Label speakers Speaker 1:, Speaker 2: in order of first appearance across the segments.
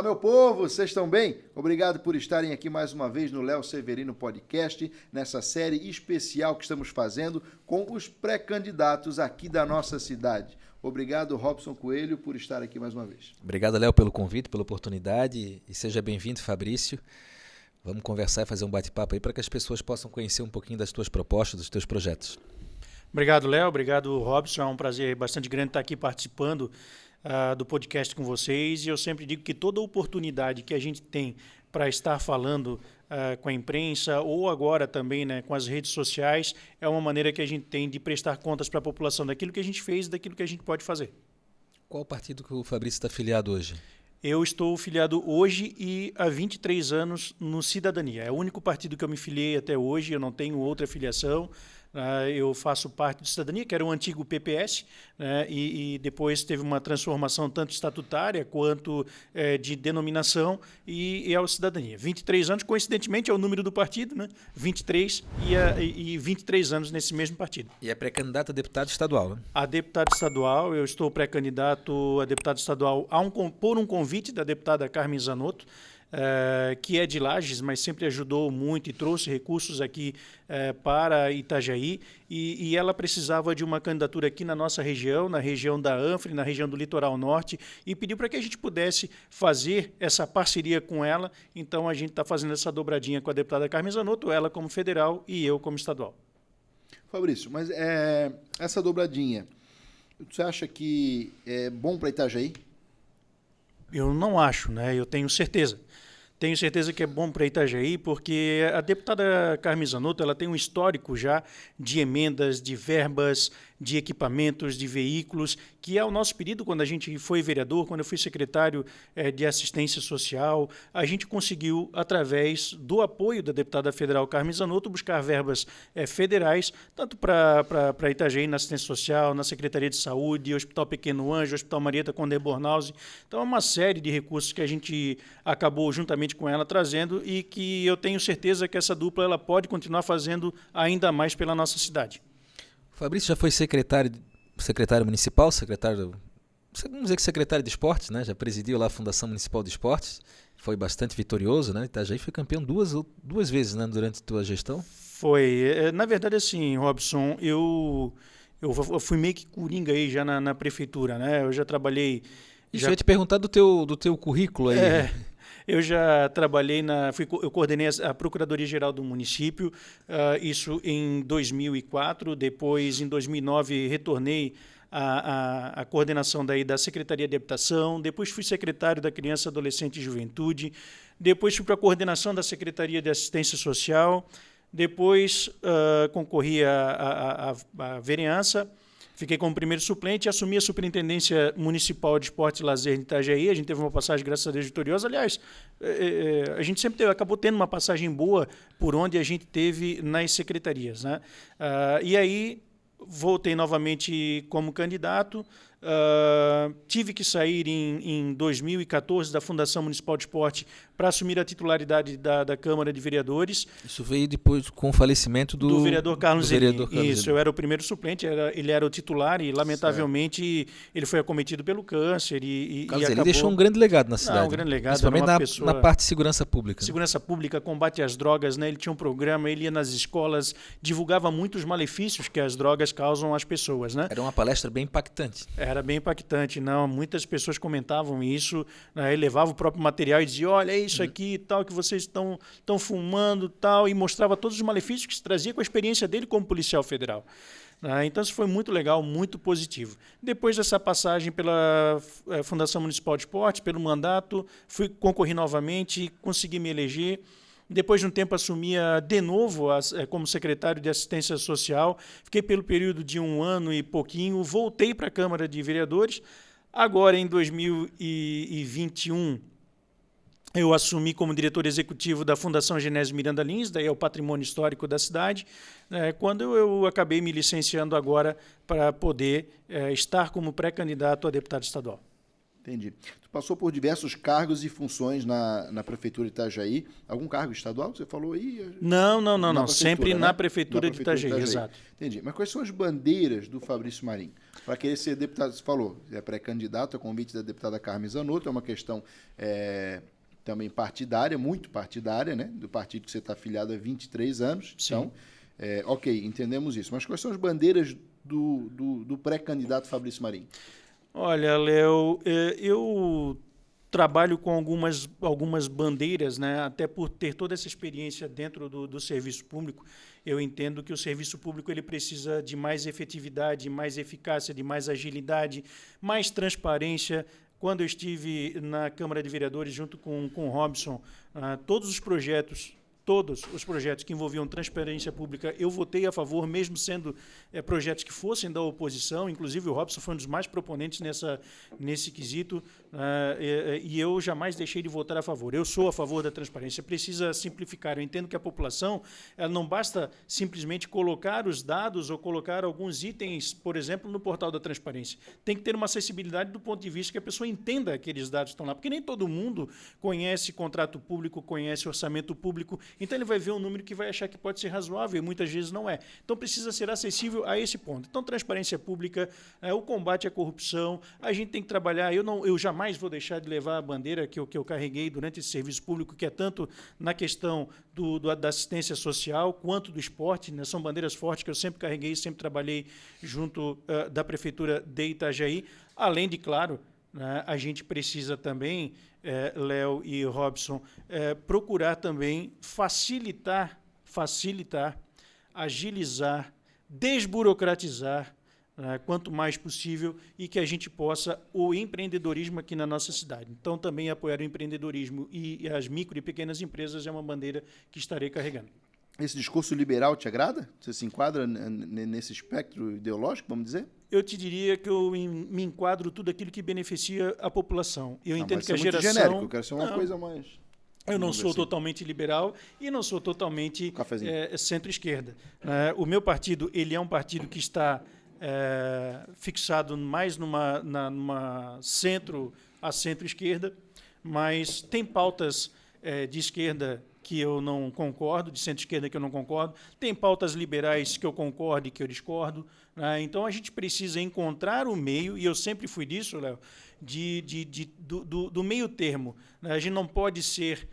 Speaker 1: Fala, meu povo, vocês estão bem? Obrigado por estarem aqui mais uma vez no Léo Severino Podcast, nessa série especial que estamos fazendo com os pré-candidatos aqui da nossa cidade. Obrigado, Robson Coelho, por estar aqui mais uma vez.
Speaker 2: Obrigado, Léo, pelo convite, pela oportunidade e seja bem-vindo, Fabrício. Vamos conversar e fazer um bate-papo aí para que as pessoas possam conhecer um pouquinho das tuas propostas, dos teus projetos.
Speaker 3: Obrigado, Léo. Obrigado, Robson. É um prazer bastante grande estar aqui participando do podcast com vocês. E eu sempre digo que toda oportunidade que a gente tem para estar falando com a imprensa ou agora também, né, com as redes sociais, é uma maneira que a gente tem de prestar contas para a população daquilo que a gente fez e daquilo que a gente pode fazer.
Speaker 2: Qual o partido que o Fabrício está filiado hoje?
Speaker 3: Eu estou filiado hoje e há 23 anos no Cidadania. É o único partido que eu me filiei até hoje, eu não tenho outra filiação. Eu faço parte do Cidadania, que era o antigo PPS, né, e depois teve uma transformação tanto estatutária quanto de denominação, e é o Cidadania. 23 anos, coincidentemente, é o número do partido, né? 23 e 23 anos nesse mesmo partido.
Speaker 2: E é pré-candidato a deputado estadual, né?
Speaker 3: A deputado estadual, eu estou pré-candidato a deputado estadual por um convite da deputada Carmen Zanotto, que é de Lages, mas sempre ajudou muito e trouxe recursos aqui para Itajaí, e ela precisava de uma candidatura aqui na nossa região, na região da Anfre, na região do Litoral Norte, e pediu para que a gente pudesse fazer essa parceria com ela. Então a gente está fazendo essa dobradinha com a deputada Carmen Zanotto, ela como federal e eu como estadual.
Speaker 1: Fabrício, mas essa dobradinha, você acha que é bom para Itajaí?
Speaker 3: Eu não acho, né? Eu tenho certeza. Tenho certeza que é bom para Itajaí, porque a deputada Carmen Zanotto, ela tem um histórico já de emendas, de verbas, de equipamentos, de veículos, que é o nosso pedido quando a gente foi vereador, quando eu fui secretário de assistência social. A gente conseguiu, através do apoio da deputada federal Carmen Zanotto, buscar verbas federais, tanto para Itajaí na assistência social, na Secretaria de Saúde, Hospital Pequeno Anjo, Hospital Marieta Condé Bornhausen. Então, é uma série de recursos que a gente acabou juntamente com ela trazendo e que eu tenho certeza que essa dupla ela pode continuar fazendo ainda mais pela nossa cidade.
Speaker 2: O Fabrício já foi secretário municipal, vamos dizer que secretário de esportes, né? Já presidiu lá a Fundação Municipal de Esportes, foi bastante vitorioso, né? Itajaí foi campeão duas vezes, né, durante a tua gestão.
Speaker 3: Foi. Na verdade, assim, Robson, eu fui meio que coringa aí já na prefeitura, né? Eu já trabalhei...
Speaker 2: Isso, eu ia te perguntar do teu currículo aí.
Speaker 3: Eu já trabalhei eu coordenei a Procuradoria-Geral do município, isso em 2004, depois em 2009 retornei à coordenação da Secretaria de Habitação, depois fui secretário da Criança, Adolescente e Juventude, depois fui para a coordenação da Secretaria de Assistência Social, depois concorri à vereança. Fiquei como primeiro suplente e assumi a Superintendência Municipal de Esporte e Lazer de Itajaí. A gente teve uma passagem, graças a Deus, vitoriosa. Aliás, a gente sempre acabou tendo uma passagem boa por onde a gente teve nas secretarias, né? E aí, voltei novamente como candidato. Tive que sair em 2014 da Fundação Municipal de Esporte para assumir a titularidade da Câmara de Vereadores.
Speaker 2: Isso veio depois com o falecimento do
Speaker 3: vereador Carlos Zelim. Isso,
Speaker 2: Zelim.
Speaker 3: eu era o primeiro suplente, ele era o titular e, lamentavelmente, ele foi acometido pelo câncer e
Speaker 2: Carlos
Speaker 3: acabou...
Speaker 2: Ele deixou um grande legado na cidade.
Speaker 3: Um grande legado.
Speaker 2: Principalmente na parte de segurança pública.
Speaker 3: Segurança pública, combate às drogas, né? Ele tinha um programa, ele ia nas escolas, divulgava muito os malefícios que as drogas causam às pessoas, né?
Speaker 2: Era uma palestra bem impactante.
Speaker 3: Era bem impactante, não. Muitas pessoas comentavam isso, né? Ele levava o próprio material e dizia, olha, é isso aqui, tal, que vocês estão fumando, tal, e mostrava todos os malefícios que se trazia com a experiência dele como policial federal. Então, isso foi muito legal, muito positivo. Depois dessa passagem pela Fundação Municipal de Esporte, pelo mandato, concorri novamente, consegui me eleger. Depois de um tempo, assumia de novo como secretário de Assistência Social. Fiquei pelo período de 1 ano e pouquinho. Voltei para a Câmara de Vereadores. Agora, em 2021, eu assumi como diretor executivo da Fundação Genésio Miranda Lins, daí é o patrimônio histórico da cidade, quando eu acabei me licenciando agora para poder estar como pré-candidato a deputado estadual.
Speaker 1: Entendi. Tu passou por diversos cargos e funções na Prefeitura de Itajaí. Algum cargo estadual que você falou aí?
Speaker 3: Não. Sempre
Speaker 1: né?
Speaker 3: na Prefeitura de Itajaí, exato.
Speaker 1: Entendi. Mas quais são as bandeiras do Fabrício Marinho? Para querer ser deputado, você falou, é pré-candidato, a convite da deputada Carmen Zanotto, é uma questão também partidária, muito partidária, né? Do partido que você está afiliado há 23 anos.
Speaker 3: Sim.
Speaker 1: Então, ok, entendemos isso. Mas quais são as bandeiras do pré-candidato Fabrício Marinho?
Speaker 3: Olha, Léo, eu trabalho com algumas bandeiras, né? Até por ter toda essa experiência dentro do serviço público, eu entendo que o serviço público ele precisa de mais efetividade, mais eficácia, de mais agilidade, mais transparência. Quando eu estive na Câmara de Vereadores junto com o Robson, todos os projetos que envolviam transparência pública, eu votei a favor, mesmo sendo projetos que fossem da oposição. Inclusive, o Robson foi um dos mais proponentes nesse quesito, e eu jamais deixei de votar a favor. Eu sou a favor da transparência. Precisa simplificar. Eu entendo que a população ela não basta simplesmente colocar os dados ou colocar alguns itens, por exemplo, no portal da transparência. Tem que ter uma acessibilidade do ponto de vista que a pessoa entenda aqueles dados que estão lá, porque nem todo mundo conhece contrato público, conhece orçamento público. Então, ele vai ver um número que vai achar que pode ser razoável e muitas vezes não é. Então, precisa ser acessível a esse ponto. Então, transparência pública, o combate à corrupção, a gente tem que trabalhar. Eu jamais vou deixar de levar a bandeira que eu carreguei durante esse serviço público, que é tanto na questão da assistência social quanto do esporte, né? São bandeiras fortes que eu sempre carreguei, sempre trabalhei junto da Prefeitura de Itajaí. Além de, claro, né, a gente precisa também, Léo e Robson, procurar também facilitar, agilizar, desburocratizar, quanto mais possível, e que a gente possa o empreendedorismo aqui na nossa cidade. Então, também apoiar o empreendedorismo e as micro e pequenas empresas é uma bandeira que estarei carregando.
Speaker 1: Esse discurso liberal te agrada? Você se enquadra nesse espectro ideológico, vamos dizer?
Speaker 3: Eu te diria que eu me enquadro tudo aquilo que beneficia a população. Eu entendo que a geração...
Speaker 1: Muito genérico, eu quero ser uma coisa mais...
Speaker 3: Eu não sou totalmente liberal e não sou totalmente centro-esquerda. O meu partido ele é um partido que está fixado mais numa centro-esquerda, mas tem pautas de esquerda que eu não concordo, de centro-esquerda que eu não concordo, tem pautas liberais que eu concordo e que eu discordo. Então, a gente precisa encontrar o meio, e eu sempre fui disso, Léo, do meio termo. A gente não pode ser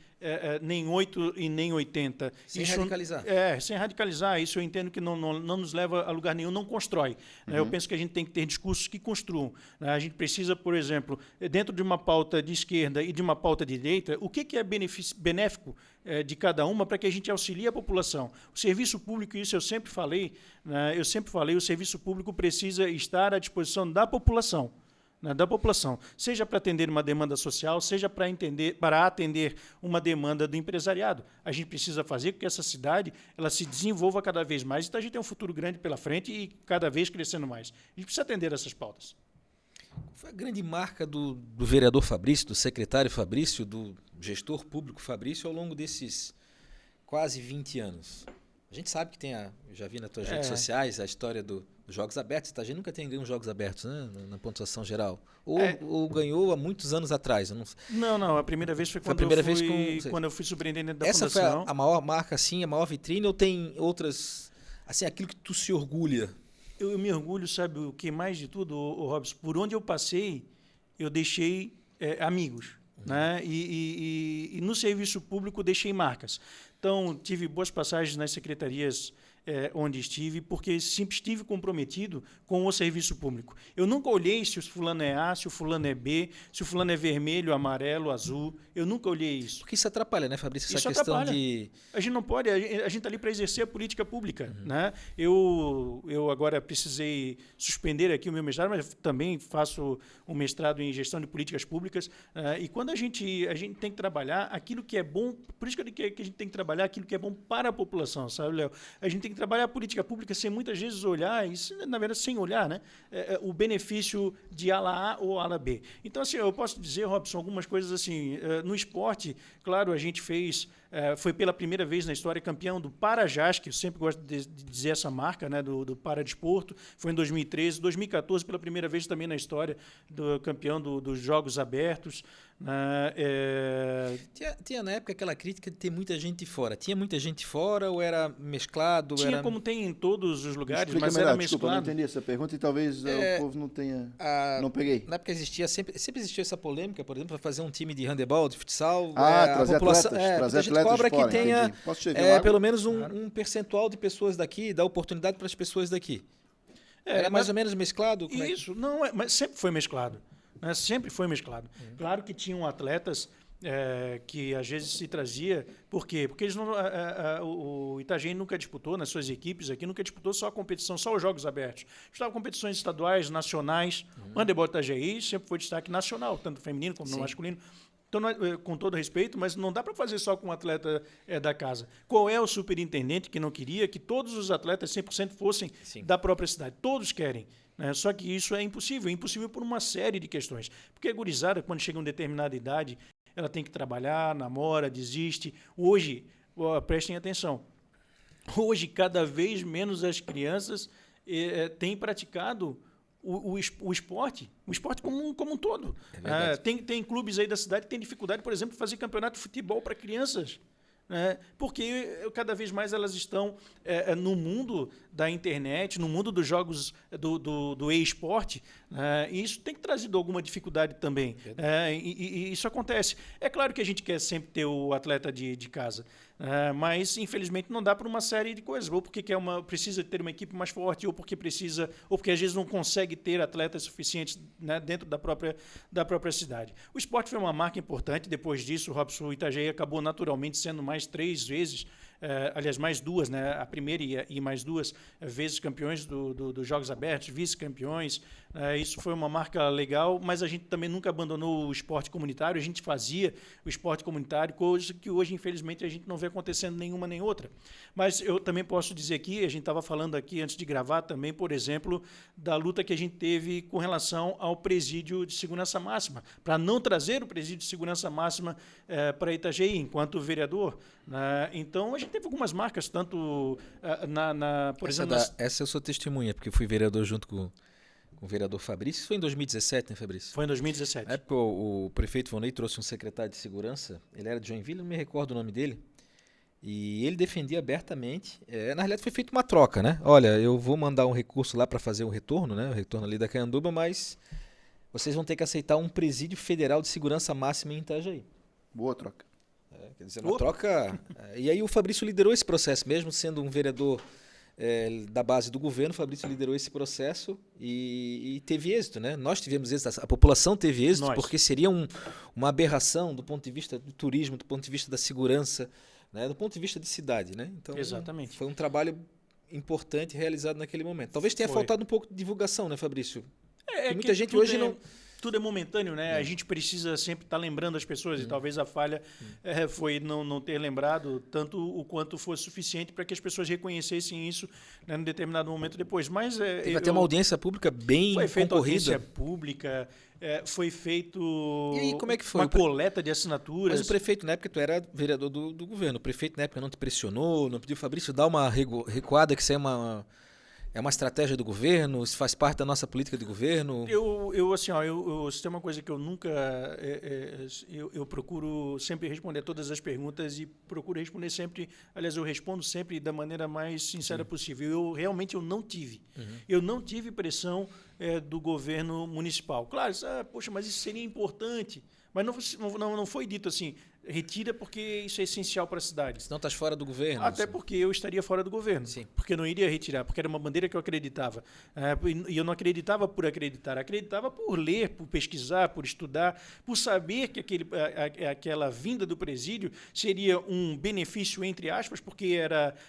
Speaker 3: nem 8 e nem 80.
Speaker 2: Sem radicalizar.
Speaker 3: Sem radicalizar. Isso eu entendo que não nos leva a lugar nenhum, não constrói. Eu penso que a gente tem que ter discursos que construam. A gente precisa, por exemplo, dentro de uma pauta de esquerda e de uma pauta de direita, o que é benéfico de cada uma para que a gente auxilie a população. O serviço público, isso eu sempre falei, o serviço público precisa estar à disposição da população. Seja para atender uma demanda social, seja para atender uma demanda do empresariado. A gente precisa fazer com que essa cidade ela se desenvolva cada vez mais, então a gente tem um futuro grande pela frente e cada vez crescendo mais. A gente precisa atender essas pautas.
Speaker 2: Qual foi a grande marca do vereador Fabrício, do secretário Fabrício, do gestor público Fabrício ao longo desses quase 20 anos? A gente sabe que eu já vi nas tuas redes sociais a história dos Jogos Abertos. A gente nunca tem ganho jogos abertos, né, na pontuação geral. Ou ganhou há muitos anos atrás.
Speaker 3: Não. A primeira vez foi quando eu fui superintendente da
Speaker 2: Fundação. Essa foi a maior marca, assim, a maior vitrine, ou tem outras, assim, aquilo que tu se orgulha?
Speaker 3: Eu me orgulho, sabe, o que mais de tudo, Robson? Por onde eu passei, eu deixei amigos. Né? E no serviço público deixei marcas. Então, tive boas passagens nas secretarias onde estive, porque sempre estive comprometido com o serviço público. Eu nunca olhei se o fulano é A, se o fulano é B, se o fulano é vermelho, amarelo, azul. Eu nunca olhei isso.
Speaker 2: Porque isso atrapalha, né, Fabrício?
Speaker 3: Essa questão de... A gente não pode, a gente está ali para exercer a política pública. Né? Eu agora precisei suspender aqui o meu mestrado, mas também faço um mestrado em gestão de políticas públicas. E quando a gente tem que trabalhar aquilo que é bom, por isso que a gente tem que trabalhar aquilo que é bom para a população, sabe, Léo? A gente tem que trabalhar a política pública sem muitas vezes olhar, isso, na verdade, sem olhar, né? O benefício de ala A ou ala B. Então, assim, eu posso dizer, Robson, algumas coisas assim, no esporte, claro, a gente fez foi pela primeira vez na história campeão do Parajás, que eu sempre gosto de dizer essa marca, né, do Paradesporto. Foi em 2013. 2014, pela primeira vez também na história, do campeão dos Jogos Abertos.
Speaker 2: Tinha na época aquela crítica de ter muita gente fora. Tinha muita gente fora ou era mesclado?
Speaker 3: Tinha como tem em todos os lugares,
Speaker 1: Explica
Speaker 3: mas
Speaker 1: melhor.
Speaker 3: era
Speaker 1: Desculpa, eu não
Speaker 3: mesclado.
Speaker 1: entendi essa pergunta e talvez o povo não tenha... Não peguei.
Speaker 2: Na época sempre existiu essa polêmica, por exemplo, para fazer um time de handebol, de futsal.
Speaker 1: Trazer
Speaker 2: população,
Speaker 1: atletas. Trazer
Speaker 2: a gente
Speaker 1: atletas
Speaker 2: cobra
Speaker 1: de fora,
Speaker 2: que tenha
Speaker 1: entendi. Posso te servir uma água?
Speaker 2: pelo menos um percentual de pessoas daqui, dar oportunidade para as pessoas daqui. Era mais ou menos mesclado? Como
Speaker 3: Isso, não, mas sempre foi mesclado. Né? Sempre foi mesclado. Claro que tinham atletas que às vezes se trazia. Por quê? Porque eles não, o Itajaí nunca disputou, nas suas equipes aqui, nunca disputou só a competição, só os Jogos Abertos. Disputava competições estaduais, nacionais. O handebol Itajaí sempre foi destaque nacional, tanto feminino como no masculino. Então, com todo respeito, mas não dá para fazer só com um atleta da casa. Qual é o superintendente que não queria que todos os atletas 100% fossem da própria cidade? Todos querem. Né? Só que isso é impossível por uma série de questões. Porque a gurizada, quando chega a uma determinada idade, ela tem que trabalhar, namora, desiste. Hoje, prestem atenção, hoje cada vez menos as crianças têm praticado o esporte como um todo. Tem clubes aí da cidade que têm dificuldade, por exemplo, de fazer campeonato de futebol para crianças. Porque cada vez mais elas estão no mundo da internet, no mundo dos jogos do e-esporte, e isso tem trazido alguma dificuldade também. E isso acontece. É claro que a gente quer sempre ter o atleta de casa, mas infelizmente não dá por uma série de coisas, ou porque precisa ter uma equipe mais forte, ou porque às vezes não consegue ter atletas suficientes, né, dentro da própria cidade. O esporte foi uma marca importante. Depois disso, o Robson Itajaí acabou naturalmente sendo mais 3 vezes, aliás, mais 2, né? A primeira e mais 2 vezes campeões dos Jogos Abertos, vice-campeões. Isso foi uma marca legal, mas a gente também nunca abandonou o esporte comunitário. A gente fazia o esporte comunitário, coisa que hoje, infelizmente, a gente não vê acontecendo nenhuma nem outra. Mas eu também posso dizer aqui, a gente estava falando aqui antes de gravar também, por exemplo, da luta que a gente teve com relação ao presídio de segurança máxima, para não trazer o presídio de segurança máxima para Itajaí, enquanto vereador. Então, a gente teve algumas marcas, tanto por exemplo...
Speaker 2: Essa eu sou testemunha, porque fui vereador junto com o vereador Fabrício. Isso foi em 2017, né, Fabrício?
Speaker 3: Foi em 2017.
Speaker 2: O prefeito Vonei trouxe um secretário de segurança, ele era de Joinville, não me recordo o nome dele, e ele defendia abertamente. Na realidade, foi feita uma troca, né? Olha, eu vou mandar um recurso lá para fazer o retorno, né? O retorno ali da Caianduba, mas vocês vão ter que aceitar um presídio federal de segurança máxima em Itajaí.
Speaker 1: Boa troca.
Speaker 2: Quer dizer, uma troca... E aí o Fabrício liderou esse processo, mesmo sendo um vereador da base do governo. O Fabrício liderou esse processo e teve êxito, né? Nós tivemos êxito, a população teve êxito, porque seria uma aberração do ponto de vista do turismo, do ponto de vista da segurança, né? Do ponto de vista de cidade, né? Então,
Speaker 3: exatamente.
Speaker 2: Foi um trabalho importante realizado naquele momento. Talvez tenha faltado um pouco de divulgação, né, Fabrício? Muita gente hoje não...
Speaker 3: Tudo é momentâneo, né? A gente precisa sempre estar lembrando as pessoas, e talvez a falha foi não ter lembrado tanto o quanto fosse suficiente para que as pessoas reconhecessem isso, né, num determinado momento depois. Mas
Speaker 2: teve até uma audiência pública bem
Speaker 3: foi feita
Speaker 2: concorrida.
Speaker 3: Audiência pública, foi feito
Speaker 2: e aí, como é que foi?
Speaker 3: Uma coleta de assinaturas.
Speaker 2: Mas o prefeito, na época, tu era vereador do governo, o prefeito na época não te pressionou, não pediu, Fabrício, dá uma recuada, que isso é uma estratégia do governo? Isso faz parte da nossa política de governo?
Speaker 3: Se tem uma coisa que eu nunca... eu procuro sempre responder todas as perguntas e procuro responder sempre... Aliás, eu respondo sempre da maneira mais sincera possível. Realmente eu não tive. Eu não tive pressão do governo municipal. Claro, poxa, mas isso seria importante. Mas não foi dito assim... Retira porque isso é essencial para a cidade.
Speaker 2: Senão estás fora do governo.
Speaker 3: Até porque eu estaria fora do governo.
Speaker 2: Sim.
Speaker 3: Porque eu não iria retirar, porque era uma bandeira que eu acreditava. E eu não acreditava por acreditar, acreditava por ler, por pesquisar, por estudar, por saber que aquela vinda do presídio seria um benefício, entre aspas, porque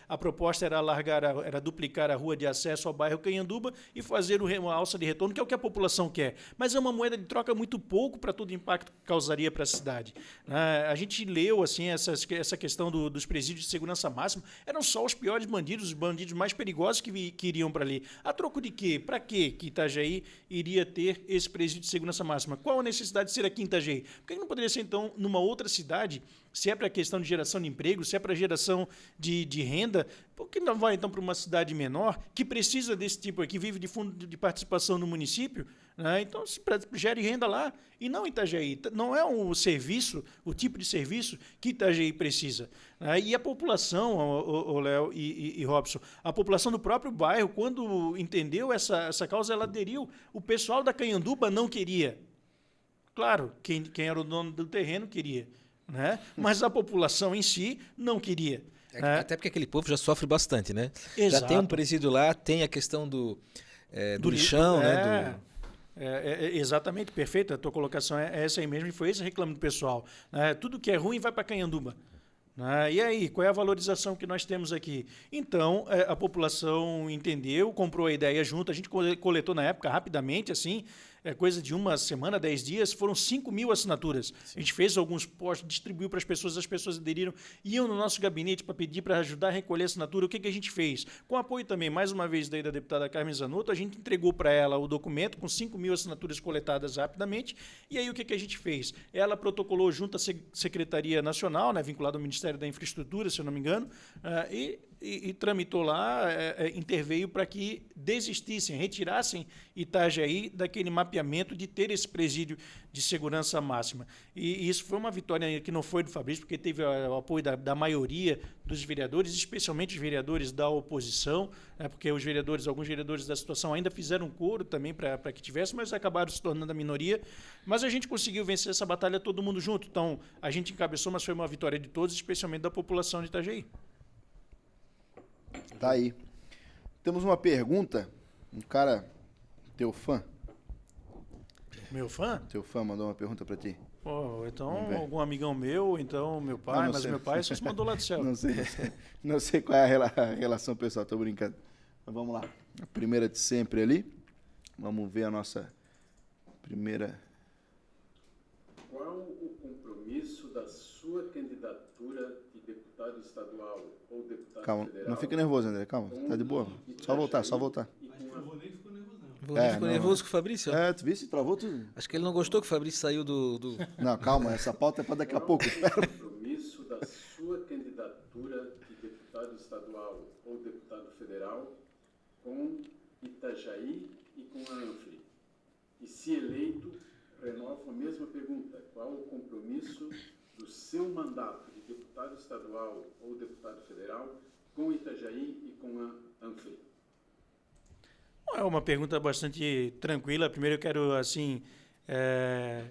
Speaker 3: a proposta era duplicar a rua de acesso ao bairro Caianduba e fazer uma alça de retorno, que é o que a população quer. Mas é uma moeda de troca muito pouco para todo o impacto que causaria para a cidade. A gente leu assim, essa questão dos presídios de segurança máxima, eram só os piores bandidos, os bandidos mais perigosos que iriam para ali. A troco de quê? Para quê que Itajaí iria ter esse presídio de segurança máxima? Qual a necessidade de ser aqui em Itajaí? Por que não poderia ser, então, numa outra cidade se é para a questão de geração de emprego, se é para geração de renda, por que não vai então para uma cidade menor que precisa desse tipo aqui, vive de fundo de participação no município, né? Então gere renda lá e não em Itajaí. Não é um serviço, o tipo de serviço que Itajaí precisa, né? E a população, o Léo e Robson, a população do próprio bairro, quando entendeu essa causa, ela aderiu. O pessoal da Canhanduba não queria. Claro, quem era o dono do terreno queria, né? Mas a população em si não queria. Né?
Speaker 2: Até porque aquele povo já sofre bastante, né?
Speaker 3: Exato.
Speaker 2: Já tem um presídio lá, tem a questão do lixão, né?
Speaker 3: Exatamente, perfeito. A tua colocação é essa aí mesmo, e foi esse reclame do pessoal. Né? Tudo que é ruim vai para Canhanduba. Né? E aí, qual é a valorização que nós temos aqui? Então, a população entendeu, comprou a ideia junto, a gente coletou na época rapidamente, assim, coisa de uma semana, 10 dias, foram 5.000 assinaturas. Sim. A gente fez alguns postos, distribuiu para as pessoas aderiram, iam no nosso gabinete para pedir, para ajudar a recolher a assinatura. O que a gente fez? Com apoio também, mais uma vez, daí da deputada Carmen Zanotto, a gente entregou para ela o documento com 5.000 assinaturas coletadas rapidamente, e aí o que a gente fez? Ela protocolou junto à Secretaria Nacional, né, vinculada ao Ministério da Infraestrutura, se eu não me engano, e tramitou lá, interveio para que desistissem, retirassem Itajaí daquele mapeamento de ter esse presídio de segurança máxima. E isso foi uma vitória que não foi do Fabrício, porque teve o apoio da maioria dos vereadores, especialmente os vereadores da oposição, né, porque alguns vereadores da situação ainda fizeram um coro também para que tivesse, mas acabaram se tornando a minoria. Mas a gente conseguiu vencer essa batalha todo mundo junto. Então, a gente encabeçou, mas foi uma vitória de todos, especialmente da população de Itajaí.
Speaker 1: Tá aí. Temos uma pergunta, um cara, teu fã.
Speaker 3: Meu fã?
Speaker 1: Teu fã mandou uma pergunta pra ti.
Speaker 3: Oh, então, algum amigão meu, então meu pai,
Speaker 1: não
Speaker 3: mas
Speaker 1: sei.
Speaker 3: Meu pai só se mandou lá do céu.
Speaker 1: Não sei qual é a relação pessoal, tô brincando. Mas vamos lá. A primeira de sempre ali. Vamos ver a nossa primeira.
Speaker 4: Qual o compromisso da sua candidatura de deputado estadual ou deputado
Speaker 1: Calma,
Speaker 4: federal?
Speaker 1: não fica nervoso, André, calma, tá de boa. Só voltar.
Speaker 2: O Ronei ficou nervoso com o Fabrício.
Speaker 1: Tu viu se travou tudo?
Speaker 2: Acho que ele não gostou que o Fabrício saiu do...
Speaker 1: Não, calma, essa pauta é para daqui a pouco.
Speaker 4: Qual o compromisso da sua candidatura de deputado estadual ou deputado federal com Itajaí e com a ANFRE? E se eleito, renovo a mesma pergunta. Qual o compromisso do seu mandato de deputado estadual ou deputado federal com Itajaí e com a ANFRE?
Speaker 3: É uma pergunta bastante tranquila. Primeiro eu quero, assim,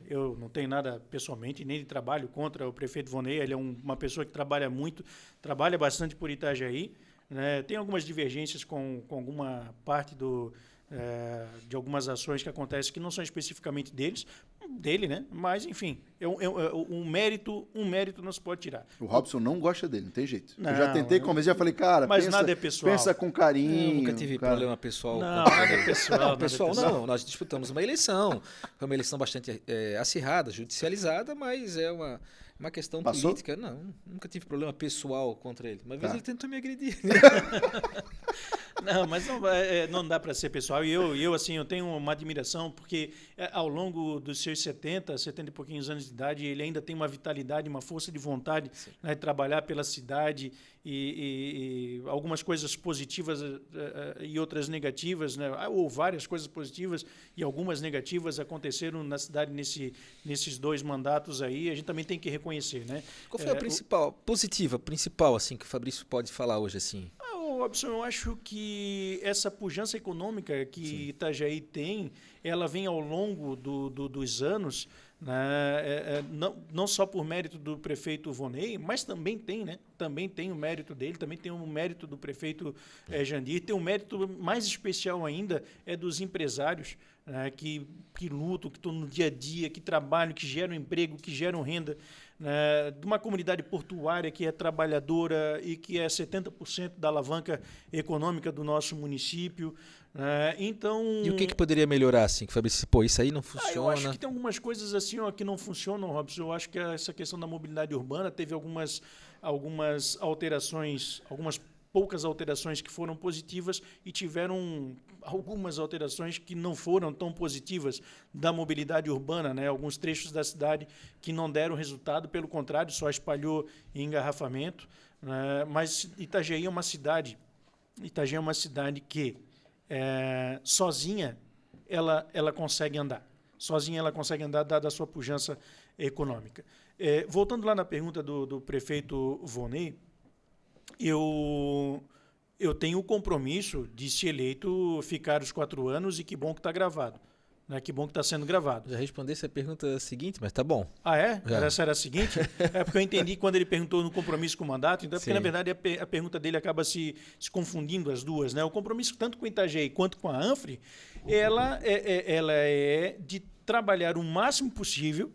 Speaker 3: eu não tenho nada pessoalmente, nem de trabalho contra o prefeito Vonei. Ele é uma pessoa que trabalha muito, trabalha bastante por Itajaí, né? Tem algumas divergências com alguma parte de algumas ações que acontecem que não são especificamente dele, né? Mas, enfim, um mérito não se pode tirar.
Speaker 1: O Robson não gosta dele, não tem jeito.
Speaker 3: Não,
Speaker 1: eu já tentei convencer, já falei, cara,
Speaker 3: mas nada é pessoal.
Speaker 1: Pensa com carinho.
Speaker 2: Eu nunca tive problema pessoal.
Speaker 3: Não, nada é pessoal.
Speaker 2: Pessoal, não. Nós disputamos uma eleição. Foi uma eleição bastante acirrada, judicializada, mas é uma questão política. Não, nunca tive problema pessoal contra ele. Uma vez ele tentou me agredir.
Speaker 3: Não, mas não dá para ser pessoal. E eu, assim, eu tenho uma admiração, porque ao longo dos seus 70 e pouquinhos anos de idade, ele ainda tem uma vitalidade, uma força de vontade, né, de trabalhar pela cidade e algumas coisas positivas e outras negativas, né, ou várias coisas positivas e algumas negativas aconteceram na cidade nesses 2 mandatos aí. A gente também tem que reconhecer, né?
Speaker 2: Qual foi a principal, assim, que o Fabrício pode falar hoje, assim?
Speaker 3: Robson, eu acho que essa pujança econômica que Itajaí tem, ela vem ao longo dos anos, né, não só por mérito do prefeito Vonei, mas também tem, né? Também tem o mérito dele, também tem o mérito do prefeito Jandir, tem um mérito mais especial ainda, dos empresários, né, que lutam, que estão no dia a dia, que trabalham, que geram emprego, que geram renda, né, de uma comunidade portuária que é trabalhadora e que é 70% da alavanca econômica do nosso município. Então,
Speaker 2: e o que poderia melhorar, assim, que Fabrício, pô, isso aí não funciona?
Speaker 3: Eu acho que tem algumas coisas assim, que não funcionam, Robson. Eu acho que essa questão da mobilidade urbana teve algumas alterações, algumas poucas alterações que foram positivas e tiveram algumas alterações que não foram tão positivas da mobilidade urbana, né? Alguns trechos da cidade que não deram resultado, pelo contrário, só espalhou engarrafamento, né? Mas Itajaí é uma cidade que sozinha ela consegue andar. Sozinha ela consegue andar, dada a sua pujança econômica. Voltando lá na pergunta do prefeito Vonei, eu tenho o compromisso de, se eleito, ficar os 4 anos, e que bom que está gravado. Né? Que bom que está sendo gravado.
Speaker 2: Já respondesse a pergunta seguinte, mas tá bom.
Speaker 3: Ah, é?
Speaker 2: Já.
Speaker 3: Essa era a seguinte? É porque eu entendi quando ele perguntou no compromisso com o mandato, então é porque,
Speaker 2: Sim.
Speaker 3: na verdade, a pergunta dele acaba se confundindo as duas. Né? O compromisso, tanto com o Itajaí quanto com a Anfre, ela é de trabalhar o máximo possível,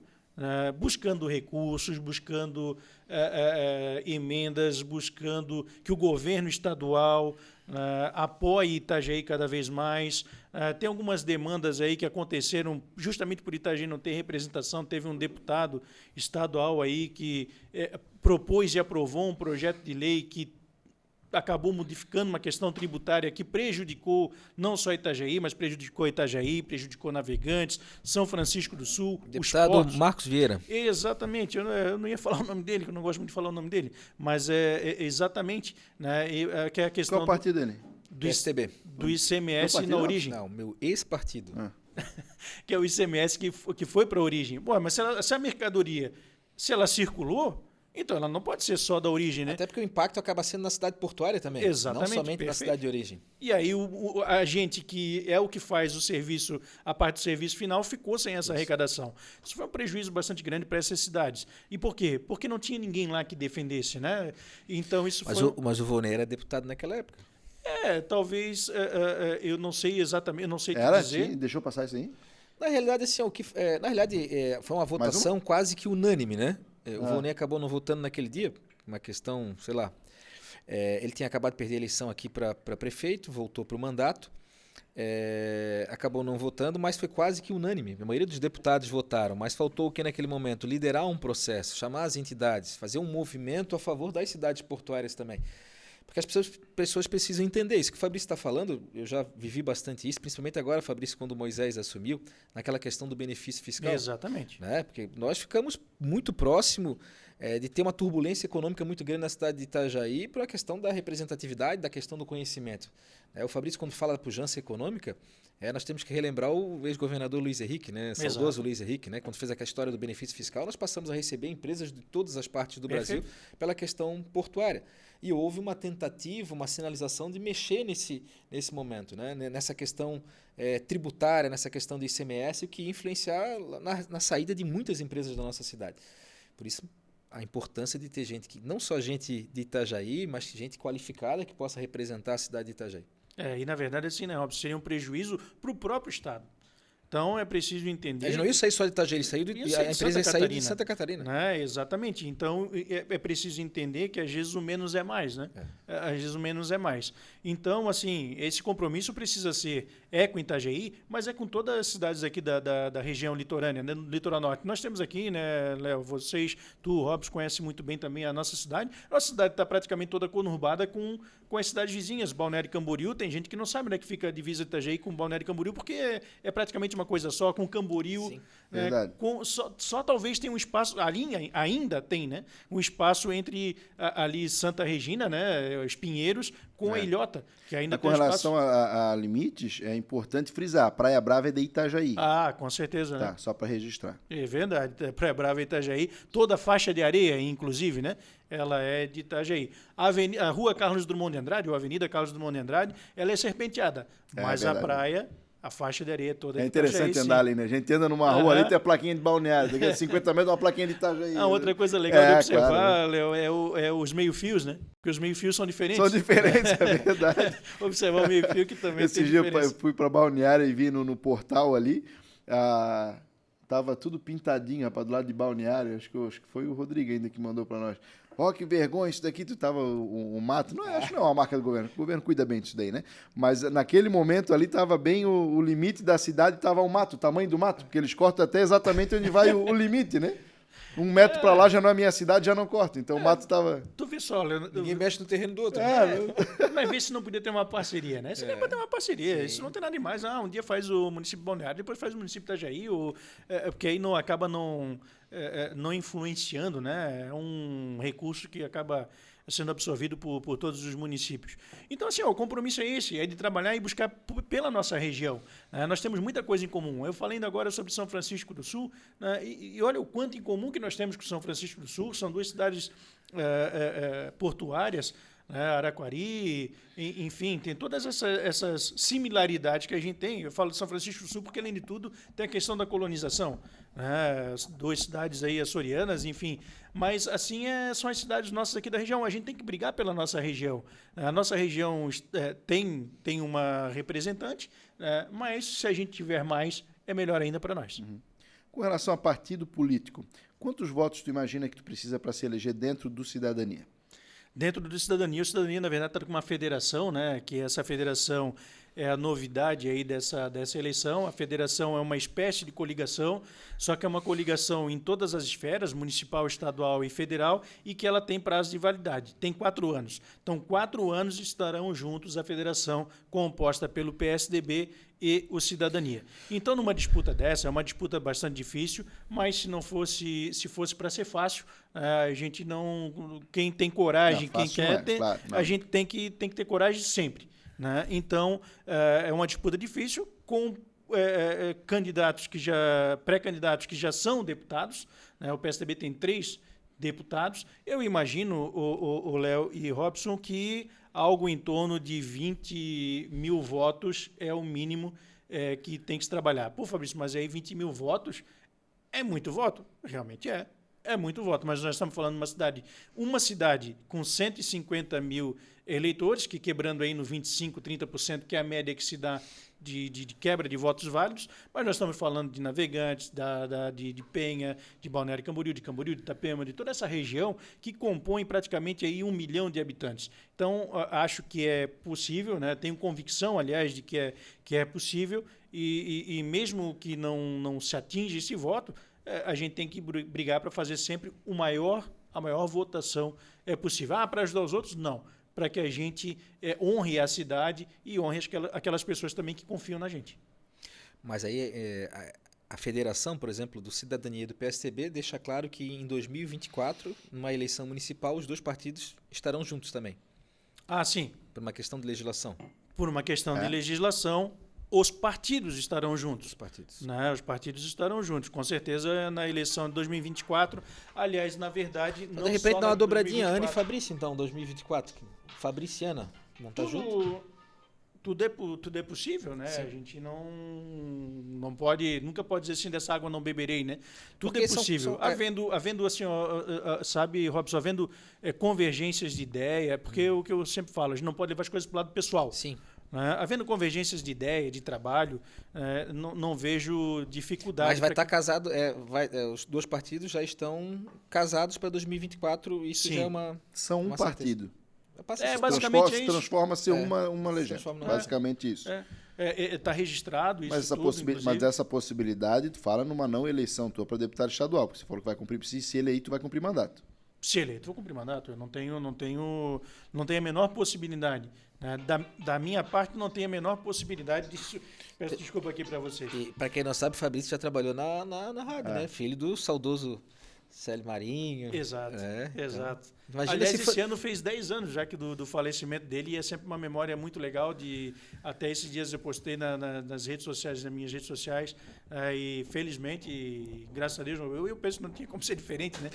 Speaker 3: buscando recursos, buscando emendas, buscando que o governo estadual apoie Itajaí cada vez mais. Tem algumas demandas aí que aconteceram justamente por Itajaí não ter representação. Teve um deputado estadual aí que propôs e aprovou um projeto de lei que acabou modificando uma questão tributária que prejudicou não só Itajaí, mas prejudicou Itajaí, prejudicou Navegantes, São Francisco do Sul,
Speaker 2: Deputado
Speaker 3: os portos.
Speaker 2: Marcos Vieira.
Speaker 3: Exatamente, eu não ia falar o nome dele, que eu não gosto muito de falar o nome dele, mas é exatamente, né, que é a questão
Speaker 1: Qual o partido dele?
Speaker 3: do
Speaker 2: PSTB.
Speaker 3: ICMS
Speaker 1: partido
Speaker 3: na
Speaker 1: não?
Speaker 3: origem,
Speaker 2: Não, meu ex-partido.
Speaker 3: que é o ICMS que foi para a origem. Bom, mas se a mercadoria, se ela circulou, então ela não pode ser só da origem, né?
Speaker 2: Até porque o impacto acaba sendo na cidade portuária também.
Speaker 3: Exatamente,
Speaker 2: Não somente na
Speaker 3: perfeito.
Speaker 2: cidade de origem.
Speaker 3: E aí a gente que é o que faz o serviço, a parte do serviço final, ficou sem essa arrecadação. Isso foi um prejuízo bastante grande para essas cidades. E por quê? Porque não tinha ninguém lá que defendesse, né? Então isso foi...
Speaker 2: Mas o Vonei era deputado naquela época.
Speaker 3: Talvez, eu não sei exatamente, eu não sei te
Speaker 1: Era?
Speaker 3: dizer.
Speaker 1: Sim, deixou passar isso aí?
Speaker 2: Na realidade, assim, foi uma votação quase que unânime, né? O Vonei acabou não votando naquele dia, uma questão, sei lá. Ele tinha acabado de perder a eleição aqui para prefeito, voltou para o mandato, acabou não votando, mas foi quase que unânime. A maioria dos deputados votaram, mas faltou o que naquele momento? Liderar um processo, chamar as entidades, fazer um movimento a favor das cidades portuárias também. Porque as pessoas precisam entender isso que o Fabrício está falando. Eu já vivi bastante isso, principalmente agora, Fabrício, quando o Moisés assumiu, naquela questão do benefício fiscal.
Speaker 3: Exatamente.
Speaker 2: Né? Porque nós ficamos muito próximo de ter uma turbulência econômica muito grande na cidade de Itajaí por a questão da representatividade, da questão do conhecimento. O Fabrício, quando fala da pujança econômica, nós temos que relembrar o ex-governador Luiz Henrique, né? Saudoso Luiz Henrique, né? Quando fez aquela história do benefício fiscal, nós passamos a receber empresas de todas as partes do Brasil pela questão portuária. E houve uma tentativa, uma sinalização de mexer nesse momento, né? Nessa questão tributária, nessa questão de ICMS, que ia influenciar na saída de muitas empresas da nossa cidade. Por isso, a importância de ter gente, não só gente de Itajaí, mas gente qualificada que possa representar a cidade de Itajaí.
Speaker 3: E na verdade, assim, né, seria um prejuízo para o próprio Estado. Então é preciso entender.
Speaker 2: Eles não iam sair só de Itajaí, a empresa ia sair de Santa Catarina.
Speaker 3: Né? Exatamente. Então é preciso entender que às vezes o menos é mais, né? Às vezes o menos é mais. Então, assim, esse compromisso precisa ser com Itajaí, mas é com todas as cidades aqui da região litorânea, né? No litoral norte. Nós temos aqui, né, Léo, vocês, tu, Robson, conhece muito bem também a nossa cidade. A nossa cidade está praticamente toda conurbada com as cidades vizinhas. Balneário Camboriú, tem gente que não sabe, né, que fica a divisa de Itajaí com Balneário Camboriú, porque é praticamente uma coisa só, com Camboriú. Né, só talvez tenha um espaço, ali ainda tem, né, um espaço entre ali Santa Regina, né, os Pinheiros, com a Ilhota, que ainda tem
Speaker 1: com
Speaker 3: espaço.
Speaker 1: relação a limites, é importante frisar, Praia Brava é de Itajaí.
Speaker 3: Com certeza, né?
Speaker 1: Tá, só para registrar.
Speaker 3: É verdade, Praia Brava e Itajaí, toda a faixa de areia, inclusive, né? Ela é de Itajaí. A Rua Carlos Drummond de Andrade, ou Avenida Carlos Drummond de Andrade, ela é serpenteada, mas a praia, a faixa de areia toda
Speaker 1: é interessante
Speaker 3: Itajaí,
Speaker 1: andar ali, né? A gente anda numa rua ali, tem a plaquinha de Balneário, daqui a 50 metros uma plaquinha de Itajaí.
Speaker 3: Outra coisa legal de observar,
Speaker 1: claro,
Speaker 3: Léo, é os meio-fios, né? Porque os meio-fios são diferentes.
Speaker 1: São diferentes, é verdade.
Speaker 3: Observar o meio-fio que também
Speaker 1: Esse
Speaker 3: tem
Speaker 1: dia
Speaker 3: diferença.
Speaker 1: eu fui para Balneário e vi no portal ali, tava tudo pintadinho, rapaz, do lado de Balneário, acho que foi o Rodrigo ainda que mandou para nós. Que vergonha, isso daqui tu tava o mato. Não, acho que não é uma marca do governo. O governo cuida bem disso daí, né? Mas naquele momento ali tava bem o limite da cidade, tava o mato, o tamanho do mato, porque eles cortam até exatamente onde vai o limite, né? Um metro para lá já não é minha cidade, já não corta. Então o mato estava...
Speaker 3: Tu vê só, Leandro,
Speaker 2: Ninguém mexe no terreno do outro.
Speaker 3: mas vê se não podia ter uma parceria, né? Seria para ter uma parceria.
Speaker 2: Sim.
Speaker 3: Isso não tem nada demais. Um dia faz o município de Balneário, depois faz o município de Itajaí, porque aí não acaba não influenciando, né? É um recurso que acaba sendo absorvido por todos os municípios. Então, assim, o compromisso é esse, é de trabalhar e buscar pela nossa região. Nós temos muita coisa em comum. Eu falei ainda agora sobre São Francisco do Sul, né, e olha o quanto em comum que nós temos com São Francisco do Sul. São duas cidades portuárias, Araquari, enfim, tem todas essas similaridades que a gente tem. Eu falo de São Francisco do Sul porque, além de tudo, tem a questão da colonização. As duas cidades aí açorianas, enfim. Mas, assim, são as cidades nossas aqui da região. A gente tem que brigar pela nossa região. A nossa região tem uma representante, mas se a gente tiver mais, é melhor ainda para nós.
Speaker 1: Uhum. Com relação a partido político, quantos votos tu imagina que tu precisa para se eleger dentro do Cidadania?
Speaker 3: Dentro do Cidadania, o Cidadania, na verdade, está com uma federação, né? Que essa federação é a novidade aí dessa eleição. A federação é uma espécie de coligação, só que é uma coligação em todas as esferas, municipal, estadual e federal, e que ela tem prazo de validade. Tem 4 anos. Então, 4 anos estarão juntos a federação composta pelo PSDB e o Cidadania. Então, numa disputa dessa, é uma disputa bastante difícil, mas se fosse para ser fácil, a gente não... Quem tem coragem, quem quer,
Speaker 1: claro,
Speaker 3: a gente tem que ter coragem sempre. Né? Então, é uma disputa difícil com pré-candidatos que já são deputados. Né? O PSDB tem 3 deputados. Eu imagino, o Léo e Robson, que algo em torno de 20 mil votos é o mínimo que tem que se trabalhar. Pô, Fabrício, mas aí 20 mil votos é muito voto? Realmente é. É muito voto, mas nós estamos falando de uma cidade com 150 mil eleitores, que quebrando aí no 25%, 30%, que é a média que se dá de quebra de votos válidos, mas nós estamos falando de Navegantes, de Penha, de Balneário Camboriú, de Itapema, de toda essa região que compõe praticamente aí 1 milhão de habitantes. Então, acho que é possível, né? Tenho convicção, aliás, de que é possível, e mesmo que não se atinja esse voto, a gente tem que brigar para fazer sempre a maior votação possível. Para ajudar os outros? Não. Para que a gente honre a cidade e honre aquelas pessoas também que confiam na gente.
Speaker 2: Mas aí a federação, por exemplo, do Cidadania e do PSDB deixa claro que em 2024, numa eleição municipal, os 2 partidos estarão juntos também.
Speaker 3: Ah, sim.
Speaker 2: Por uma questão de legislação.
Speaker 3: Por uma questão de legislação, os partidos estarão juntos.
Speaker 2: Os partidos.
Speaker 3: Né? Os partidos estarão juntos, com certeza, na eleição de 2024. Aliás, na verdade,
Speaker 2: então,
Speaker 3: não
Speaker 2: de repente
Speaker 3: só
Speaker 2: dá uma dobradinha,
Speaker 3: 2024.
Speaker 2: Ana e Fabrício, então, 2024. Fabriciana, não tá junto?
Speaker 3: Tudo é possível, né? Sim. A gente não pode, nunca pode dizer assim, dessa água não beberei, né? Tudo
Speaker 2: porque
Speaker 3: é possível. Havendo assim, sabe, Robson, havendo convergências de ideia, porque o que eu sempre falo, a gente não pode levar as coisas para o lado pessoal.
Speaker 2: Sim.
Speaker 3: Havendo convergências de ideia, de trabalho, não vejo dificuldade.
Speaker 2: Mas vai estar casado, os 2 partidos já estão casados para 2024, isso
Speaker 3: Sim.
Speaker 2: já é uma...
Speaker 1: São um partido.
Speaker 3: Basicamente é isso.
Speaker 1: Transforma-se uma legenda. Basicamente isso.
Speaker 3: Está registrado isso
Speaker 1: Mas essa possibilidade, tu fala numa não eleição tua para deputado estadual, porque você falou que vai cumprir, se eleito, vai cumprir mandato.
Speaker 3: Se eleito, vou cumprir mandato. Eu não tenho a menor possibilidade. Né? Da minha parte, não tenho a menor possibilidade disso. Peço desculpa aqui para vocês.
Speaker 2: E para quem não sabe, Fabrício já trabalhou na rádio, né? Filho do saudoso Célio Marinho.
Speaker 3: Exato, exato.
Speaker 2: Imagina.
Speaker 3: Aliás, esse ano fez 10 anos já que do falecimento dele, e é sempre uma memória muito legal. Até esses dias eu postei nas redes sociais, nas minhas redes sociais, e felizmente, e graças a Deus, eu penso que não tinha como ser diferente, né?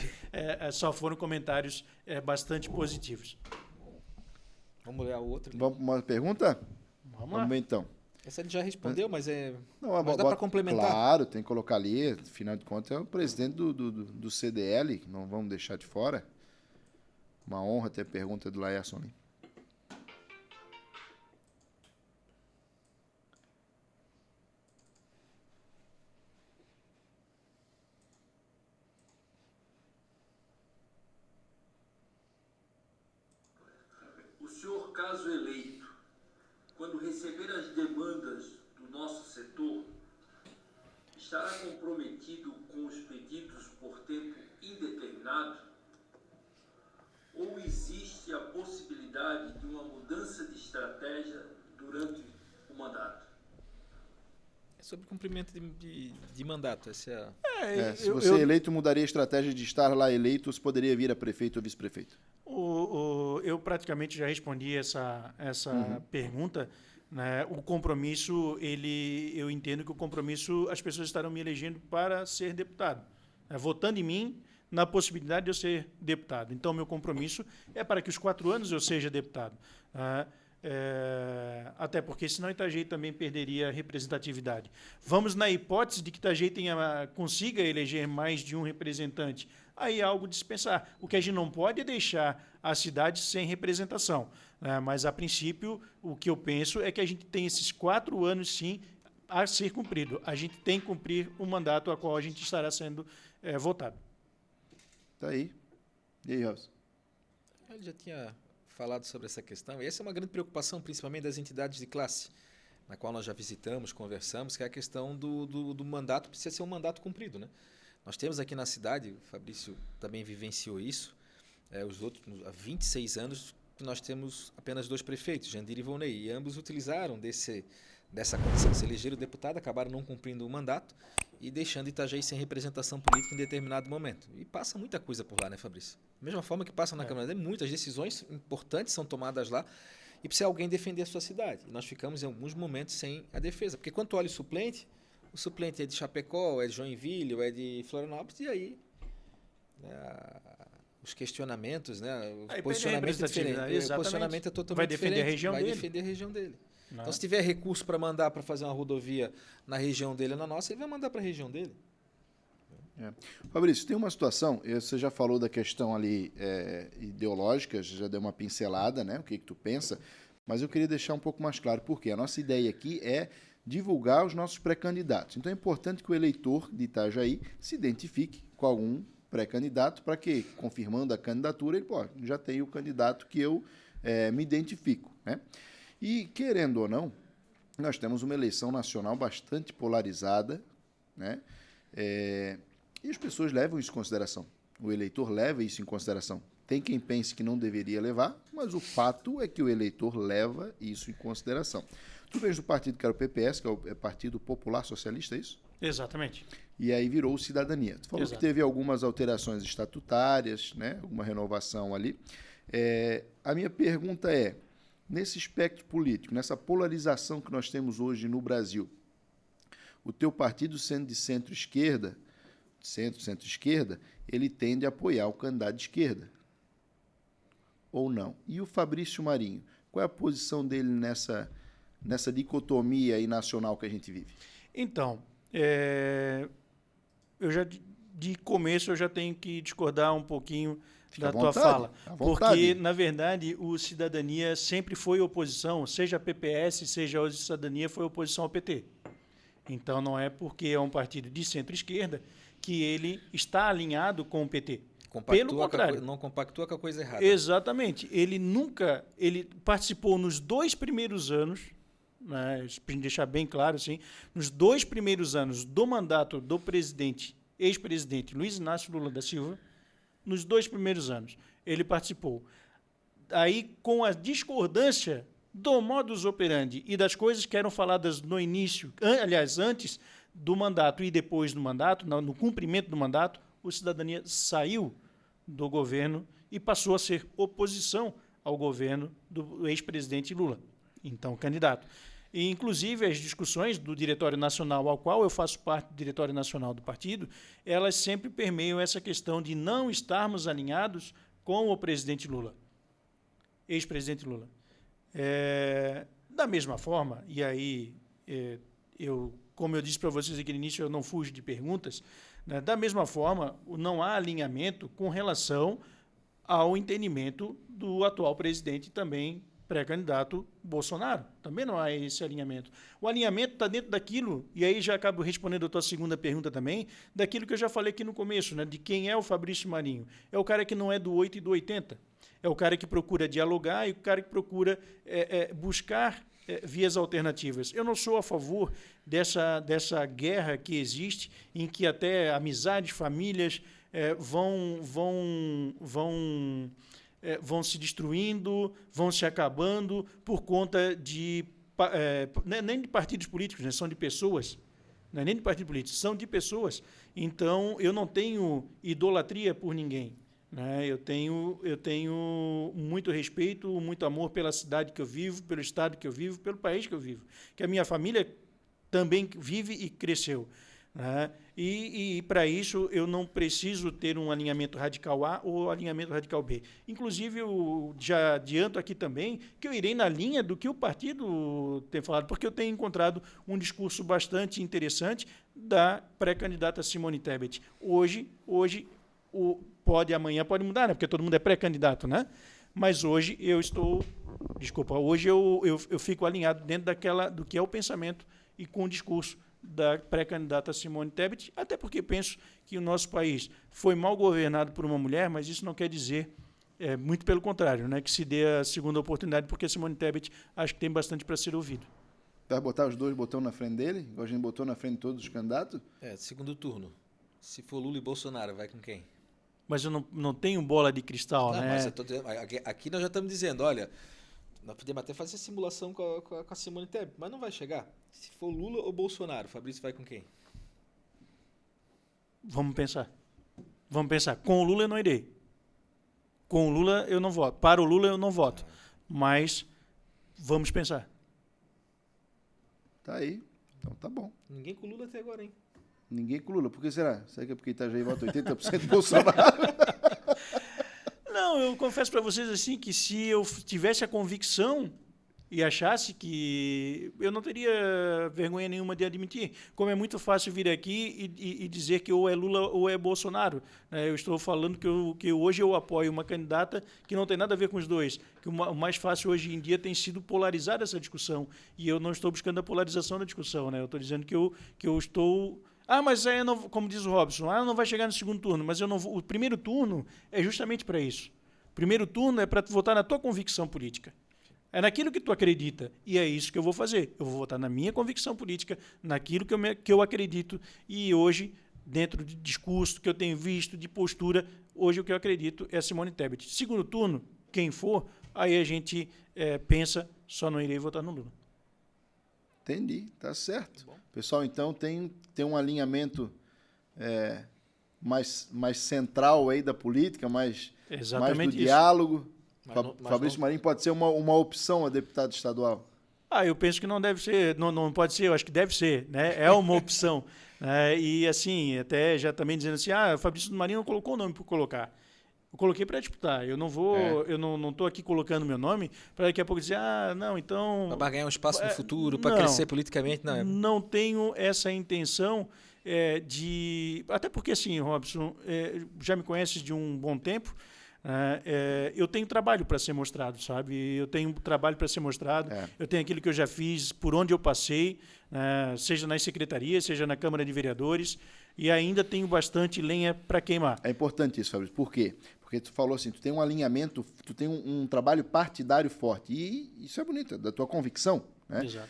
Speaker 3: Só foram comentários bastante positivos.
Speaker 2: Vamos ler a outra.
Speaker 1: Vamos para uma pergunta?
Speaker 3: Vamos lá.
Speaker 1: Vamos ver então.
Speaker 2: Essa ele já respondeu, mas
Speaker 1: mas
Speaker 2: dá para complementar.
Speaker 1: Claro, tem que colocar ali, afinal de contas, é o presidente do CDL, não vamos deixar de fora. Uma honra ter a pergunta do Laércio ali.
Speaker 5: O senhor, caso eleito, quando receber as demandas do nosso setor, estará comprometido com os pedidos por tempo estratégia durante o mandato?
Speaker 2: É sobre cumprimento de mandato. Essa
Speaker 1: É, se você é eleito, mudaria a estratégia de estar lá eleito, você poderia vir a prefeito ou vice-prefeito?
Speaker 3: Eu praticamente já respondi essa pergunta. Né? O compromisso, eu entendo que o compromisso, as pessoas estarão me elegendo para ser deputado, né? Votando em mim na possibilidade de eu ser deputado. Então, meu compromisso é para que os 4 anos eu seja deputado. Até porque, senão, Itajaí também perderia representatividade. Vamos na hipótese de que Itajaí consiga eleger mais de um representante. Aí é algo de se pensar. O que a gente não pode é deixar a cidade sem representação. Né? Mas, a princípio, o que eu penso é que a gente tem esses 4 anos, sim, a ser cumprido. A gente tem que cumprir o mandato a qual a gente estará sendo votado.
Speaker 1: Tá aí. E aí, Robson?
Speaker 2: Ele já tinha falado sobre essa questão, e essa é uma grande preocupação, principalmente das entidades de classe, na qual nós já visitamos, conversamos, que é a questão do mandato, precisa ser um mandato cumprido, né? Nós temos aqui na cidade, o Fabrício também vivenciou isso, há 26 anos nós temos apenas 2 prefeitos, Jandir e Volney, e ambos utilizaram dessa condição, se elegeram deputado, acabaram não cumprindo o mandato e deixando Itajaí sem representação política em determinado momento. E passa muita coisa por lá, né, Fabrício? Da mesma forma que passa na Câmara, muitas decisões importantes são tomadas lá e precisa alguém defender a sua cidade. E nós ficamos em alguns momentos sem a defesa, porque quando tu olha o suplente é de Chapecó, é de Joinville, ou é de Florianópolis, e aí os questionamentos, né, o posicionamento é diferente. O posicionamento é totalmente diferente. Vai defender a região dele. Não. Então, se tiver recurso para mandar para fazer uma rodovia na região dele ou na nossa, ele vai mandar para a região dele.
Speaker 1: Fabrício, tem uma situação, você já falou da questão ali ideológica, já deu uma pincelada, né? O que tu pensa, mas eu queria deixar um pouco mais claro, porque a nossa ideia aqui é divulgar os nossos pré-candidatos. Então é importante que o eleitor de Itajaí se identifique com algum pré-candidato para que, confirmando a candidatura, ele já tem o candidato que eu me identifico, né? E, querendo ou não, nós temos uma eleição nacional bastante polarizada, né? E as pessoas levam isso em consideração. O eleitor leva isso em consideração. Tem quem pense que não deveria levar, mas o fato é que o eleitor leva isso em consideração. Tu vens do partido que era o PPS, que é o Partido Popular Socialista, é isso?
Speaker 3: Exatamente.
Speaker 1: E aí virou o Cidadania. Tu falou
Speaker 3: Exato.
Speaker 1: que teve algumas alterações estatutárias, né? Alguma renovação ali. A minha pergunta é, nesse espectro político, nessa polarização que nós temos hoje no Brasil, o teu partido sendo de centro-esquerda, centro-esquerda, ele tende a apoiar o candidato de esquerda. Ou não? E o Fabrício Marinho? Qual é a posição dele nessa dicotomia aí nacional que a gente vive?
Speaker 3: Então, de começo eu já tenho que discordar um pouquinho da tua fala. Porque, na verdade, o Cidadania sempre foi oposição, seja a PPS, seja a Cidadania, foi oposição ao PT. Então, não é porque é um partido de centro-esquerda que ele está alinhado com o PT. Pelo contrário.
Speaker 2: Não compactua com a coisa errada.
Speaker 3: Exatamente. Ele participou nos 2 primeiros anos, né, para deixar bem claro, assim, nos 2 primeiros anos do mandato do ex-presidente Luiz Inácio Lula da Silva, nos 2 primeiros anos, ele participou. Aí, com a discordância do modus operandi e das coisas que eram faladas no início, aliás, antes do mandato e depois do mandato, no cumprimento do mandato, o Cidadania saiu do governo e passou a ser oposição ao governo do ex-presidente Lula, então candidato. E, inclusive, as discussões do Diretório Nacional, ao qual eu faço parte do Diretório Nacional do partido, elas sempre permeiam essa questão de não estarmos alinhados com o presidente Lula, ex-presidente Lula. Da mesma forma, e aí, como eu disse para vocês aqui no início, eu não fujo de perguntas, né? Da mesma forma, não há alinhamento com relação ao entendimento do atual presidente também pré-candidato Bolsonaro. Também não há esse alinhamento. O alinhamento está dentro daquilo, e aí já acabo respondendo a tua segunda pergunta também, daquilo que eu já falei aqui no começo, né, de quem é o Fabrício Marinho. É o cara que não é do 8 e do 80. É o cara que procura dialogar e o cara que procura buscar vias alternativas. Eu não sou a favor dessa guerra que existe, em que até amizades, famílias vão vão se destruindo, vão se acabando por conta de nem de partidos políticos, né? São de pessoas. Não é nem de partidos políticos, são de pessoas. Então, eu não tenho idolatria por ninguém, né? Eu tenho muito respeito, muito amor pela cidade que eu vivo, pelo estado que eu vivo, pelo país que eu vivo, que a minha família também vive e cresceu, né? E para isso eu não preciso ter um alinhamento radical A ou alinhamento radical B. Inclusive, eu já adianto aqui também que eu irei na linha do que o partido tem falado, porque eu tenho encontrado um discurso bastante interessante da pré-candidata Simone Tebet. Hoje amanhã pode mudar, né? Porque todo mundo é pré-candidato, né? Mas hoje hoje eu fico alinhado dentro do que é o pensamento e com o discurso da pré-candidata Simone Tebet, até porque penso que o nosso país foi mal governado por uma mulher, mas isso não quer dizer, muito pelo contrário, né, que se dê a segunda oportunidade, porque Simone Tebet acho que tem bastante para ser ouvido.
Speaker 1: Vai botar os dois botões na frente dele? Igual a gente botou na frente de todos os candidatos?
Speaker 2: Segundo turno. Se for Lula e Bolsonaro, vai com quem?
Speaker 3: Mas eu não tenho bola de cristal,
Speaker 2: não,
Speaker 3: né?
Speaker 2: Mas eu tô dizendo, aqui nós já estamos dizendo, olha, nós podemos até fazer simulação com a Simone Tebet, mas não vai chegar. Se for Lula ou Bolsonaro, Fabrício vai com quem?
Speaker 3: Vamos pensar. Com o Lula eu não irei. Com o Lula eu não voto. Para o Lula eu não voto. Mas vamos pensar.
Speaker 1: Tá aí. Então tá bom.
Speaker 2: Ninguém com o Lula até agora, hein?
Speaker 1: Ninguém com o Lula. Por que será? Será que é porque Itajaí vota 80% Bolsonaro?
Speaker 3: Não, eu confesso para vocês assim que se eu tivesse a convicção e achasse que eu não teria vergonha nenhuma de admitir, como é muito fácil vir aqui e dizer que ou é Lula ou é Bolsonaro, né? Eu estou falando que hoje eu apoio uma candidata que não tem nada a ver com os dois, que o mais fácil hoje em dia tem sido polarizar essa discussão, e eu não estou buscando a polarização da discussão, né? Eu estou dizendo que eu estou... mas aí, como diz o Robson, não vai chegar no segundo turno, mas o primeiro turno é justamente para isso. O primeiro turno é para votar na tua convicção política. É naquilo que tu acredita, e é isso que eu vou fazer. Eu vou votar na minha convicção política, naquilo que eu acredito, e hoje, dentro de discurso que eu tenho visto, de postura, hoje o que eu acredito é a Simone Tebet. Segundo turno, quem for, aí a gente pensa, só não irei votar no Lula.
Speaker 1: Entendi, tá certo. O pessoal, então, tem um alinhamento mais central aí da política, mais do diálogo. Fabrício Marinho pode ser uma opção a deputado estadual?
Speaker 3: Eu penso que não deve ser, não pode ser, eu acho que deve ser, né? É uma opção. E assim, até já também dizendo assim, o Fabrício Marinho não colocou o nome para colocar. Eu coloquei para disputar. Eu não vou, eu não estou aqui colocando meu nome para daqui a pouco dizer, então...
Speaker 2: Para ganhar um espaço no futuro, para crescer politicamente, não.
Speaker 3: Não tenho essa intenção até porque, assim, Robson, já me conheces de um bom tempo, eu tenho trabalho para ser mostrado, sabe? Eu tenho trabalho para ser mostrado, eu tenho aquilo que eu já fiz, por onde eu passei, seja nas secretarias, seja na Câmara de Vereadores, e ainda tenho bastante lenha para queimar.
Speaker 1: É importante isso, Fabrício. Por quê? Porque tu falou assim, tu tem um alinhamento, tu tem um trabalho partidário forte, e isso é bonito, é da tua convicção, né?
Speaker 3: Exato.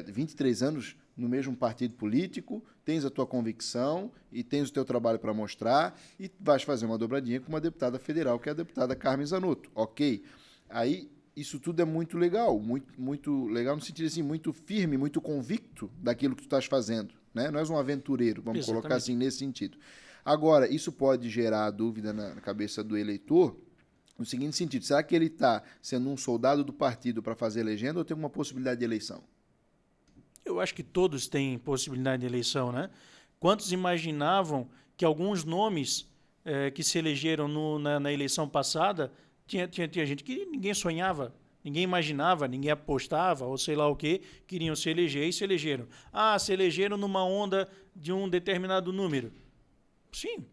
Speaker 1: 23 anos no mesmo partido político, tens a tua convicção e tens o teu trabalho para mostrar, e vais fazer uma dobradinha com uma deputada federal, que é a deputada Carmen Zanotto. Ok. Aí, isso tudo é muito legal, muito legal no sentido assim, muito firme, muito convicto daquilo que tu estás fazendo, né? Não és um aventureiro, vamos colocar assim nesse sentido. Agora, isso pode gerar dúvida na cabeça do eleitor, no seguinte sentido, será que ele está sendo um soldado do partido para fazer legenda ou tem uma possibilidade de eleição?
Speaker 3: Eu acho que todos têm possibilidade de eleição, né? Quantos imaginavam que alguns nomes que se elegeram na eleição passada, tinha gente que ninguém sonhava, ninguém imaginava, ninguém apostava, ou sei lá o quê, queriam se eleger e se elegeram. Se elegeram numa onda de um determinado número. Sim,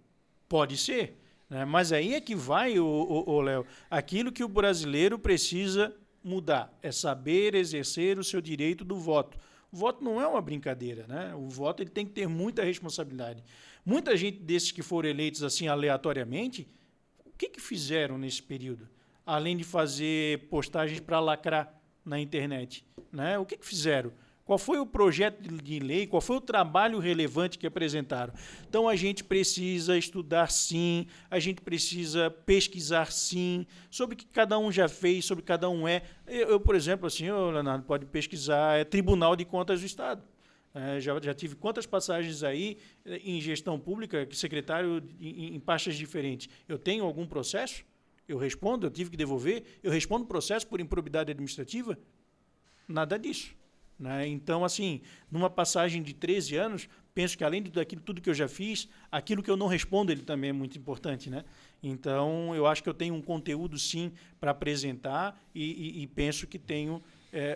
Speaker 3: pode ser, né? Mas aí é que vai, Léo, aquilo que o brasileiro precisa mudar, é saber exercer o seu direito do voto. O voto não é uma brincadeira, né? O voto ele tem que ter muita responsabilidade. Muita gente desses que foram eleitos assim aleatoriamente, o que fizeram nesse período? Além de fazer postagens para lacrar na internet, né? O que fizeram? Qual foi o projeto de lei? Qual foi o trabalho relevante que apresentaram? Então, a gente precisa estudar, sim, a gente precisa pesquisar, sim, sobre o que cada um já fez, sobre o que cada um é. Por exemplo, assim, o Leonardo pode pesquisar, Tribunal de Contas do Estado. Já tive quantas passagens aí em gestão pública, secretário em pastas diferentes. Eu tenho algum processo? Eu respondo, eu tive que devolver? Eu respondo processo por improbidade administrativa? Nada disso. Né? Então, assim, numa passagem de 13 anos, penso que além daquilo tudo que eu já fiz, aquilo que eu não respondo ele também é muito importante. Né? Então, eu acho que eu tenho um conteúdo, sim, para apresentar e penso que tenho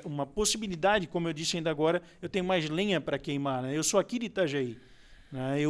Speaker 3: uma possibilidade, como eu disse ainda agora, eu tenho mais lenha para queimar. Né? Eu sou aqui de Itajaí. Né?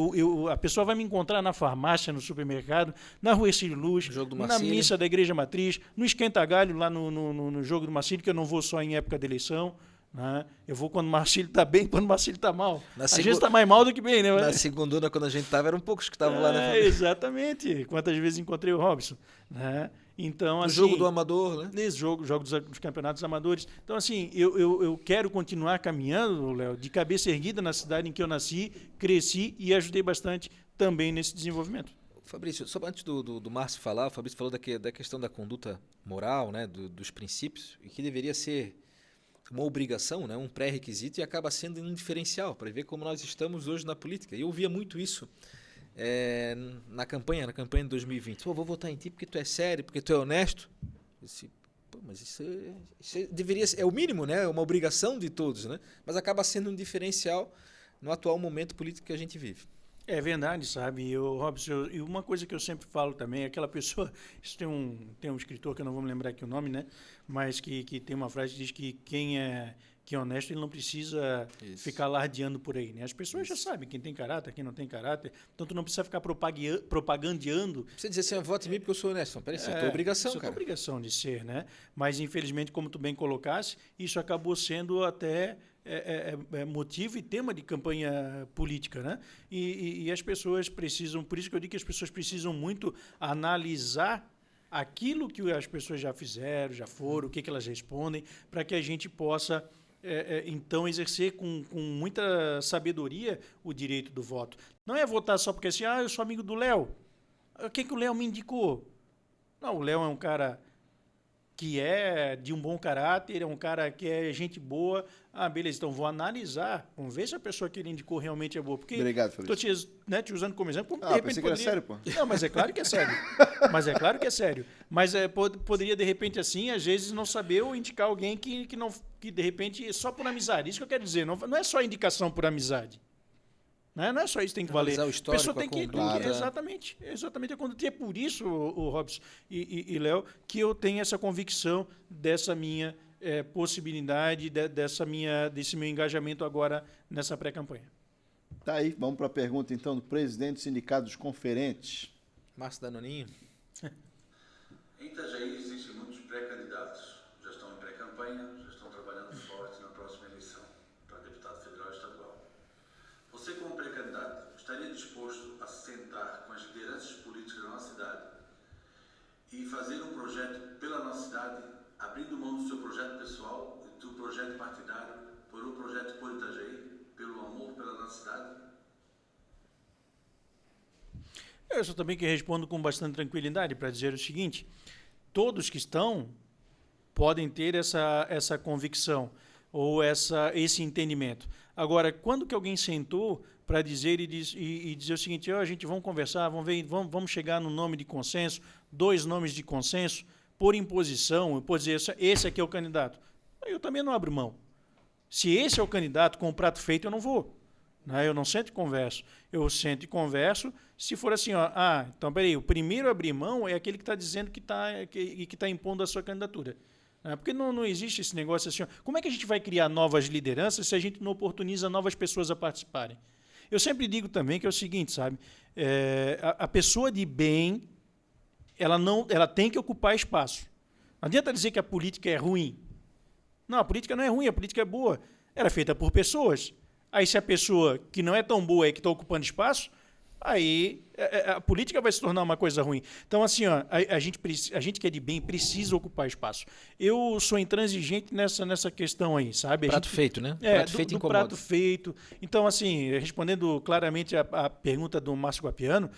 Speaker 3: A pessoa vai me encontrar na farmácia, no supermercado, na Rua Ercílio Luz, na missa da Igreja Matriz, no Esquenta-Galho, lá no jogo do Marcílio, que eu não vou só em época de eleição. Né? Eu vou quando o Marcílio está bem, quando o Marcílio está mal. Às vezes está mais mal do que bem. Né?
Speaker 2: Na segundona, quando a gente estava, eram poucos que estavam lá. Né?
Speaker 3: Exatamente. Quantas vezes encontrei o Robson. Né? Então,
Speaker 2: o
Speaker 3: assim,
Speaker 2: jogo do amador, né?
Speaker 3: Nesse jogo dos campeonatos amadores. Então, assim, eu quero continuar caminhando, Léo, de cabeça erguida na cidade em que eu nasci, cresci e ajudei bastante também nesse desenvolvimento.
Speaker 2: Fabrício, só antes do Márcio falar, o Fabrício falou da questão da conduta moral, né, dos princípios, e que deveria ser uma obrigação, né, um pré-requisito, e acaba sendo um diferencial para ver como nós estamos hoje na política. E eu ouvia muito isso na campanha de 2020. Vou votar em ti porque tu é sério, porque tu é honesto. Eu disse, mas isso deveria ser, é o mínimo, né? É uma obrigação de todos, né? Mas acaba sendo um diferencial no atual momento político que a gente vive.
Speaker 3: É verdade, sabe? Robson, e uma coisa que eu sempre falo também, aquela pessoa, isso tem um escritor que eu não vou me lembrar aqui o nome, né? Mas que tem uma frase que diz que quem é honesto, ele não precisa ficar alardeando por aí, né? As pessoas já sabem quem tem caráter, quem não tem caráter, então tu não precisa ficar propagandeando.
Speaker 2: Precisa dizer assim, vote em mim porque eu sou honesto. Não, peraí, isso é tua obrigação, cara.
Speaker 3: Isso é tua obrigação de ser, né? Mas, infelizmente, como tu bem colocasse, isso acabou sendo até motivo e tema de campanha política, né? E as pessoas precisam, por isso que eu digo que as pessoas precisam muito analisar aquilo que as pessoas já fizeram, já foram, o que elas respondem, para que a gente possa, então, exercer com muita sabedoria o direito do voto. Não é votar só porque assim, eu sou amigo do Léo. O que o Léo me indicou? Não, o Léo é um cara que é de um bom caráter, é um cara que é gente boa. Beleza, então vou analisar, vamos ver se a pessoa que ele indicou realmente é boa. Porque
Speaker 1: obrigado, Fabrício.
Speaker 3: Estou te usando como exemplo.
Speaker 1: De repente pensei que era sério, pô.
Speaker 3: Não, mas é claro que é sério. Mas poderia, de repente, assim, às vezes não saber ou indicar alguém que de repente, só por amizade. Isso que eu quero dizer, não é só indicação por amizade. Não é só isso que tem que valer.
Speaker 2: O histórico,
Speaker 3: a pessoa tem que
Speaker 2: conduta.
Speaker 3: Exatamente a conduta. E é por isso, o Robson e Léo, que eu tenho essa convicção dessa minha possibilidade, desse meu engajamento agora nessa pré-campanha.
Speaker 1: Tá aí, vamos para a pergunta então do presidente do Sindicato dos Conferentes.
Speaker 2: Márcio Danoninho.
Speaker 5: Em Itajaí existem muitos pré-candidatos. Já estão em pré-campanha, já estão trabalhando forte na próxima eleição para deputado federal e estadual. Você, como pré-candidato, estaria disposto a se sentar com as lideranças políticas da nossa cidade e fazer um projeto pela nossa cidade, abrindo mão do seu projeto pessoal e do projeto partidário por um projeto por Itajaí, pelo amor pela nossa cidade?
Speaker 3: Eu só também que respondo com bastante tranquilidade para dizer o seguinte: todos que estão podem ter essa convicção ou esse entendimento. Agora, quando que alguém sentou para dizer e dizer o seguinte, gente, vamos conversar, vamos chegar num nome de consenso, 2 nomes de consenso, por imposição, por dizer, esse aqui é o candidato. Eu também não abro mão. Se esse é o candidato com o prato feito, eu não vou. Né? Eu não sento e converso. Eu sento e converso se for assim, então, peraí, o primeiro a abrir mão é aquele que está dizendo que está impondo a sua candidatura. Porque não existe esse negócio assim, como é que a gente vai criar novas lideranças se a gente não oportuniza novas pessoas a participarem? Eu sempre digo também que é o seguinte, sabe, a pessoa de bem, ela tem que ocupar espaço. Não adianta dizer que a política é ruim. Não, a política não é ruim, a política é boa. Ela é feita por pessoas. Aí se a pessoa que não é tão boa é que está ocupando espaço, aí a política vai se tornar uma coisa ruim. Então, assim, ó, a gente que é de bem precisa ocupar espaço. Eu sou intransigente nessa questão aí, sabe?
Speaker 2: Prato feito, né?
Speaker 3: Prato feito incomoda. Prato feito. Então, assim, respondendo claramente a pergunta do Márcio Guapiano,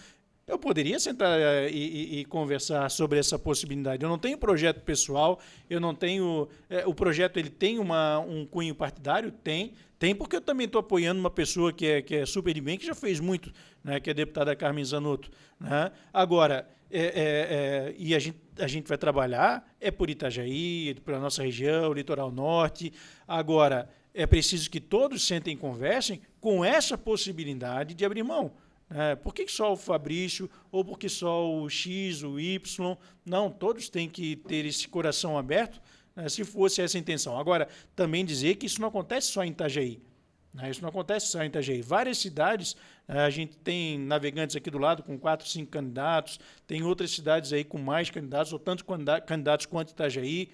Speaker 3: eu poderia sentar e conversar sobre essa possibilidade. Eu não tenho projeto pessoal, eu não tenho... o projeto ele tem um cunho partidário? Tem porque eu também estou apoiando uma pessoa que é super de bem, que já fez muito, né, que é a deputada Carmen Zanotto. Né? Agora, e a gente vai trabalhar por Itajaí, pela nossa região, litoral norte. Agora, é preciso que todos sentem e conversem com essa possibilidade de abrir mão. Por que só o Fabrício ou por que só o X, o Y? Não, todos têm que ter esse coração aberto, né, se fosse essa a intenção. Agora, também dizer que isso não acontece só em Itajaí. Isso não acontece só em Itajaí. Várias cidades, a gente tem Navegantes aqui do lado com 4, 5 candidatos, tem outras cidades aí com mais candidatos, ou tantos candidatos quanto Itajaí.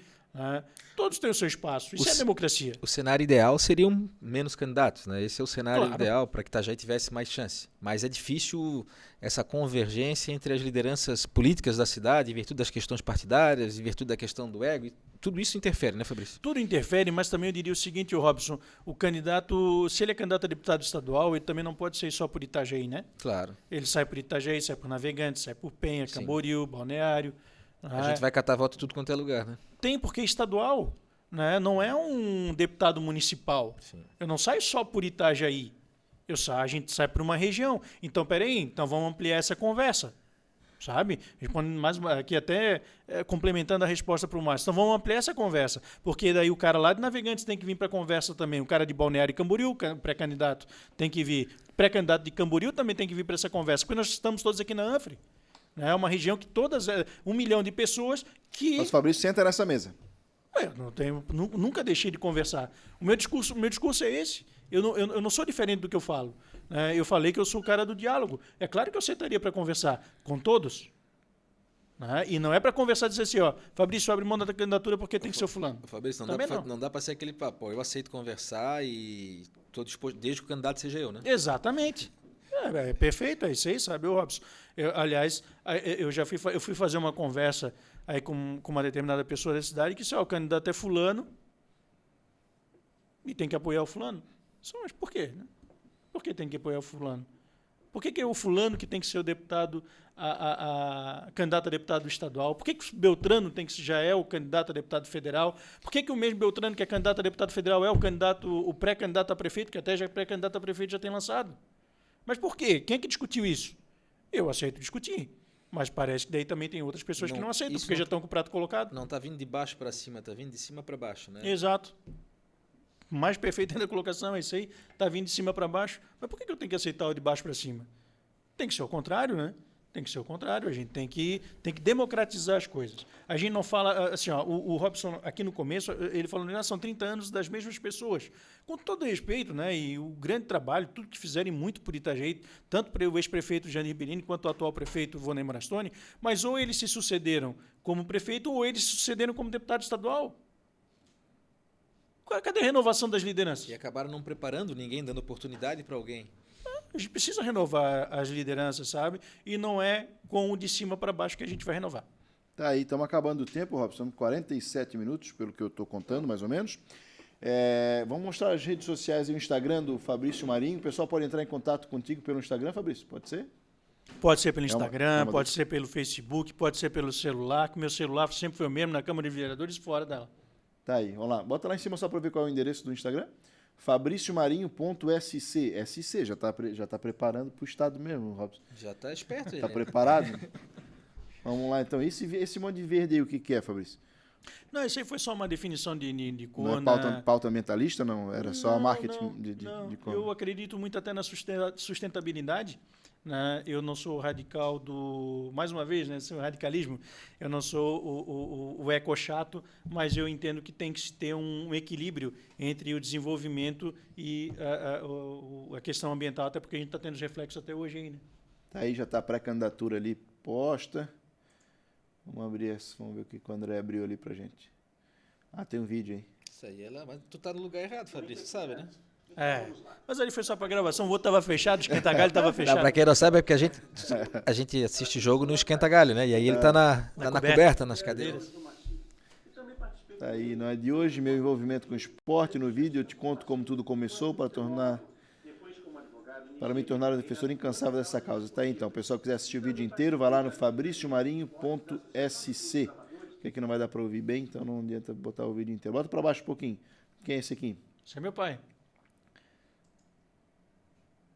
Speaker 3: Todos têm o seu espaço. Isso é democracia.
Speaker 2: O cenário ideal seriam menos candidatos, né? Esse é o cenário ideal para que Itajaí tivesse mais chance. Mas é difícil essa convergência entre as lideranças políticas da cidade, em virtude das questões partidárias, em virtude da questão do ego. Tudo isso interfere, né, Fabrício?
Speaker 3: Tudo interfere, mas também eu diria o seguinte, Robson, o candidato, se ele é candidato a deputado estadual, ele também não pode ser só por Itajaí, né?
Speaker 2: Claro.
Speaker 3: Ele sai por Itajaí, sai por Navegantes, sai por Penha,
Speaker 2: Sim.
Speaker 3: Camboriú, Balneário.
Speaker 2: A gente vai catar voto em tudo quanto é lugar, né?
Speaker 3: Tem, porque é estadual, né? Não é um deputado municipal.
Speaker 2: Sim.
Speaker 3: Eu não saio só por Itajaí. A gente sai por uma região. Então, então vamos ampliar essa conversa. Sabe? Respondendo mais aqui até complementando a resposta para o Márcio. Então vamos ampliar essa conversa. Porque daí o cara lá de Navegantes tem que vir para a conversa também. O cara de Balneário e Camboriú, pré-candidato, tem que vir. Pré-candidato de Camboriú também tem que vir para essa conversa. Porque nós estamos todos aqui na Anfre. É uma região que 1 milhão de pessoas que...
Speaker 1: Mas o Fabrício senta nessa mesa.
Speaker 3: Nunca deixei de conversar. O meu discurso é esse. Eu não sou diferente do que eu falo. Eu falei que eu sou o cara do diálogo. É claro que eu sentaria para conversar com todos. E não é para conversar e dizer assim, ó, Fabrício, abre mão da candidatura porque tem que ser o fulano.
Speaker 2: Fabrício, não dá para ser aquele papo. Eu aceito conversar e estou disposto, desde que o candidato seja eu, né?
Speaker 3: Exatamente. É perfeito, é isso aí, sabe, Robson? Aliás, eu fui fazer uma conversa aí com uma determinada pessoa da cidade que, o candidato é fulano e tem que apoiar o fulano. Mas por quê? Né? Por que tem que apoiar o fulano? Por que é o fulano que tem que ser o deputado, candidato a deputado estadual? Por que o Beltrano já é o candidato a deputado federal? Por que o mesmo Beltrano que é candidato a deputado federal é o pré-candidato a prefeito, que até já pré-candidato a prefeito já tem lançado? Mas por quê? Quem é que discutiu isso? Eu aceito discutir. Mas parece que daí também tem outras pessoas que não aceitam, porque já estão com o prato colocado.
Speaker 2: Não está vindo de baixo para cima, está vindo de cima para baixo, né?
Speaker 3: Exato. Mais perfeito ainda a colocação é isso aí. Está vindo de cima para baixo. Mas por que eu tenho que aceitar o de baixo para cima? Tem que ser o contrário, né? Tem que ser o contrário. A gente tem que democratizar as coisas. A gente não fala... Assim, ó, o Robson, aqui no começo, ele falou, são 30 anos das mesmas pessoas. Com todo respeito, né? E o grande trabalho, tudo que fizerem muito por Itajaí, tanto para o ex-prefeito Jair Ribeirini quanto o atual prefeito Vonei Morastoni, mas ou eles se sucederam como prefeito ou eles se sucederam como deputado estadual. Cadê a renovação das lideranças?
Speaker 2: E acabaram não preparando ninguém, dando oportunidade para alguém.
Speaker 3: A gente precisa renovar as lideranças, sabe? E não é com o de cima para baixo que a gente vai renovar.
Speaker 1: Tá aí, estamos acabando o tempo, Robson. 47 minutos, pelo que eu estou contando, mais ou menos. Vamos mostrar as redes sociais e o Instagram do Fabrício Marinho. O pessoal pode entrar em contato contigo pelo Instagram, Fabrício? Pode ser?
Speaker 3: Pode ser pelo Instagram, pode ser pelo Facebook, pode ser pelo celular, que meu celular sempre foi o mesmo na Câmara de Vereadores fora dela.
Speaker 1: Tá aí, vamos lá. Bota lá em cima só para ver qual é o endereço do Instagram. fabriciomarinho.sc. SC, já tá preparando para o Estado mesmo, Robson.
Speaker 2: Já está esperto aí.
Speaker 1: Está preparado? Vamos lá, então. Esse monte de verde aí, o que é, Fabrício?
Speaker 3: Não, isso aí foi só uma definição de cor.
Speaker 1: Não é pauta ambientalista, não? Era só marketing de cor.
Speaker 3: Eu acredito muito até na sustentabilidade. Né? Eu não sou radical mais uma vez, né, o radicalismo, eu não sou o eco-chato, mas eu entendo que tem que se ter um equilíbrio entre o desenvolvimento e a questão ambiental, até porque a gente está tendo os reflexos até hoje ainda.
Speaker 1: Tá aí, já está a pré-candidatura ali posta. Vamos abrir vamos ver o que o André abriu ali pra gente. Tem um vídeo aí.
Speaker 2: Isso aí, mas tu tá no lugar errado, Fabrício, sabe, né?
Speaker 3: Mas ali foi só para gravação, o outro estava fechado, o esquenta-galho estava fechado.
Speaker 2: Para quem não sabe, é porque a gente assiste jogo no esquenta-galho, né? E aí ele tá na coberta, nas cadeiras.
Speaker 1: Tá aí, não é de hoje, meu envolvimento com esporte. No vídeo eu te conto como tudo começou para me tornar um defensor incansável dessa causa. Tá aí então, o pessoal que quiser assistir o vídeo inteiro, vai lá no fabriciomarinho.sc. Que aqui não vai dar para ouvir bem, então não adianta botar o vídeo inteiro. Bota para baixo um pouquinho. Quem é esse aqui?
Speaker 3: Esse é meu pai.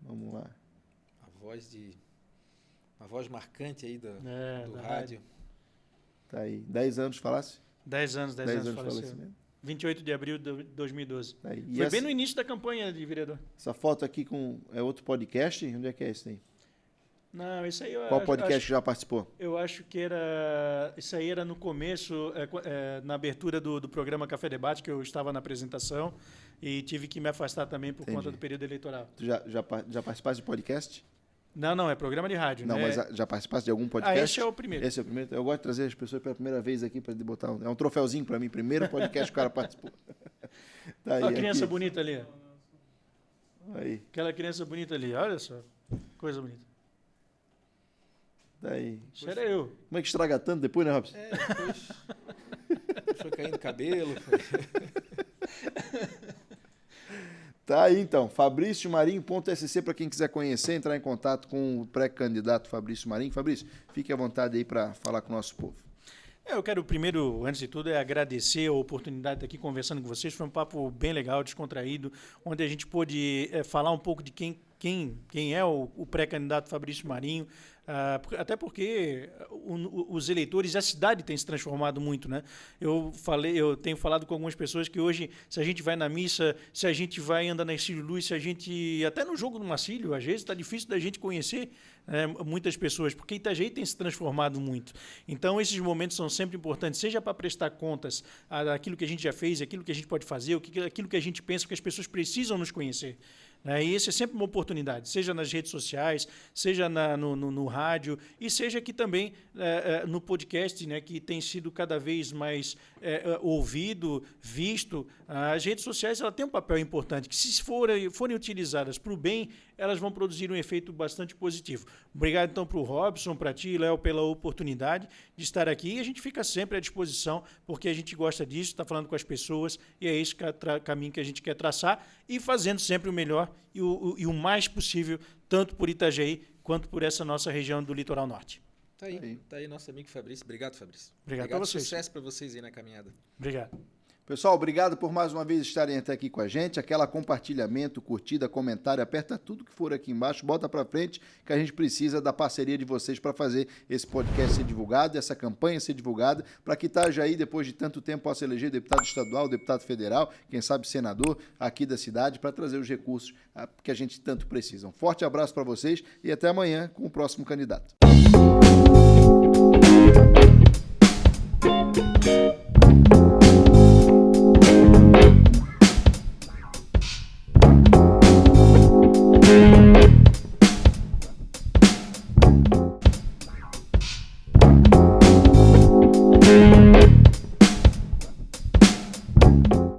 Speaker 1: Vamos lá.
Speaker 2: Uma voz marcante aí do
Speaker 3: da
Speaker 2: rádio.
Speaker 1: Tá aí. 10 anos, falasse?
Speaker 3: 10 anos faleceu. 28 de abril de 2012.
Speaker 1: Tá aí.
Speaker 3: Foi bem no início da campanha de vereador.
Speaker 1: Essa foto aqui é outro podcast? Onde é que é esse aí?
Speaker 3: Não, isso aí eu
Speaker 1: Qual podcast já participou?
Speaker 3: Eu acho que isso aí era no começo, na abertura do programa Café Debate, que eu estava na apresentação e tive que me afastar também por conta do período eleitoral.
Speaker 1: Tu já participaste de podcast?
Speaker 3: Não, é programa de rádio.
Speaker 1: Não,
Speaker 3: né?
Speaker 1: Mas já participaste de algum podcast?
Speaker 3: Esse é o primeiro.
Speaker 1: Esse é o primeiro. Eu gosto de trazer as pessoas pela primeira vez aqui para botar é um troféuzinho para mim. Primeiro podcast que o cara participou. Tá aí,
Speaker 3: Olha a criança
Speaker 1: aqui.
Speaker 3: bonita ali.
Speaker 1: Aí.
Speaker 3: Aquela criança bonita ali, olha só. Coisa bonita.
Speaker 1: Daí.
Speaker 3: Isso era eu.
Speaker 1: Como é que estraga tanto depois, né, Robson?
Speaker 2: Depois foi caindo cabelo.
Speaker 1: Tá aí, então. fabriciomarinho.sc para quem quiser conhecer, entrar em contato com o pré-candidato Fabrício Marinho. Fabrício, fique à vontade aí para falar com o nosso povo.
Speaker 3: Eu quero primeiro, antes de tudo, agradecer a oportunidade de estar aqui conversando com vocês. Foi um papo bem legal, descontraído, onde a gente pôde falar um pouco de quem é o pré-candidato Fabrício Marinho, até porque os eleitores e a cidade têm se transformado muito, né? Eu tenho falado com algumas pessoas que hoje, se a gente vai na missa, se a gente vai andar na Ercílio Luz, se a gente até no jogo do Marcílio, às vezes está difícil da gente conhecer muitas pessoas, porque Itajaí tem se transformado muito. Então esses momentos são sempre importantes, seja para prestar contas daquilo que a gente já fez, aquilo que a gente pode fazer, aquilo que a gente pensa que as pessoas precisam nos conhecer. E esse é sempre uma oportunidade, seja nas redes sociais, seja no rádio e seja aqui também no podcast, né, que tem sido cada vez mais ouvido, visto. As redes sociais ela tem um papel importante, que se forem utilizadas para o bem, elas vão produzir um efeito bastante positivo. Obrigado, então, para o Robson, para ti, Léo, pela oportunidade de estar aqui. E a gente fica sempre à disposição, porque a gente gosta disso, está falando com as pessoas, e é esse caminho que a gente quer traçar, e fazendo sempre o melhor e o mais possível, tanto por Itajaí, quanto por essa nossa região do Litoral Norte.
Speaker 2: Tá aí nosso amigo Fabrício. Obrigado, Fabrício.
Speaker 3: Obrigado para vocês.
Speaker 2: Sucesso para vocês aí na caminhada.
Speaker 3: Obrigado.
Speaker 1: Pessoal, obrigado por mais uma vez estarem até aqui com a gente. Aquela compartilhamento, curtida, comentário, aperta tudo que for aqui embaixo, bota para frente, que a gente precisa da parceria de vocês para fazer esse podcast ser divulgado, essa campanha ser divulgada, para que Itajaí, depois de tanto tempo, possa eleger deputado estadual, deputado federal, quem sabe senador aqui da cidade, para trazer os recursos que a gente tanto precisa. Um forte abraço para vocês e até amanhã com o próximo candidato.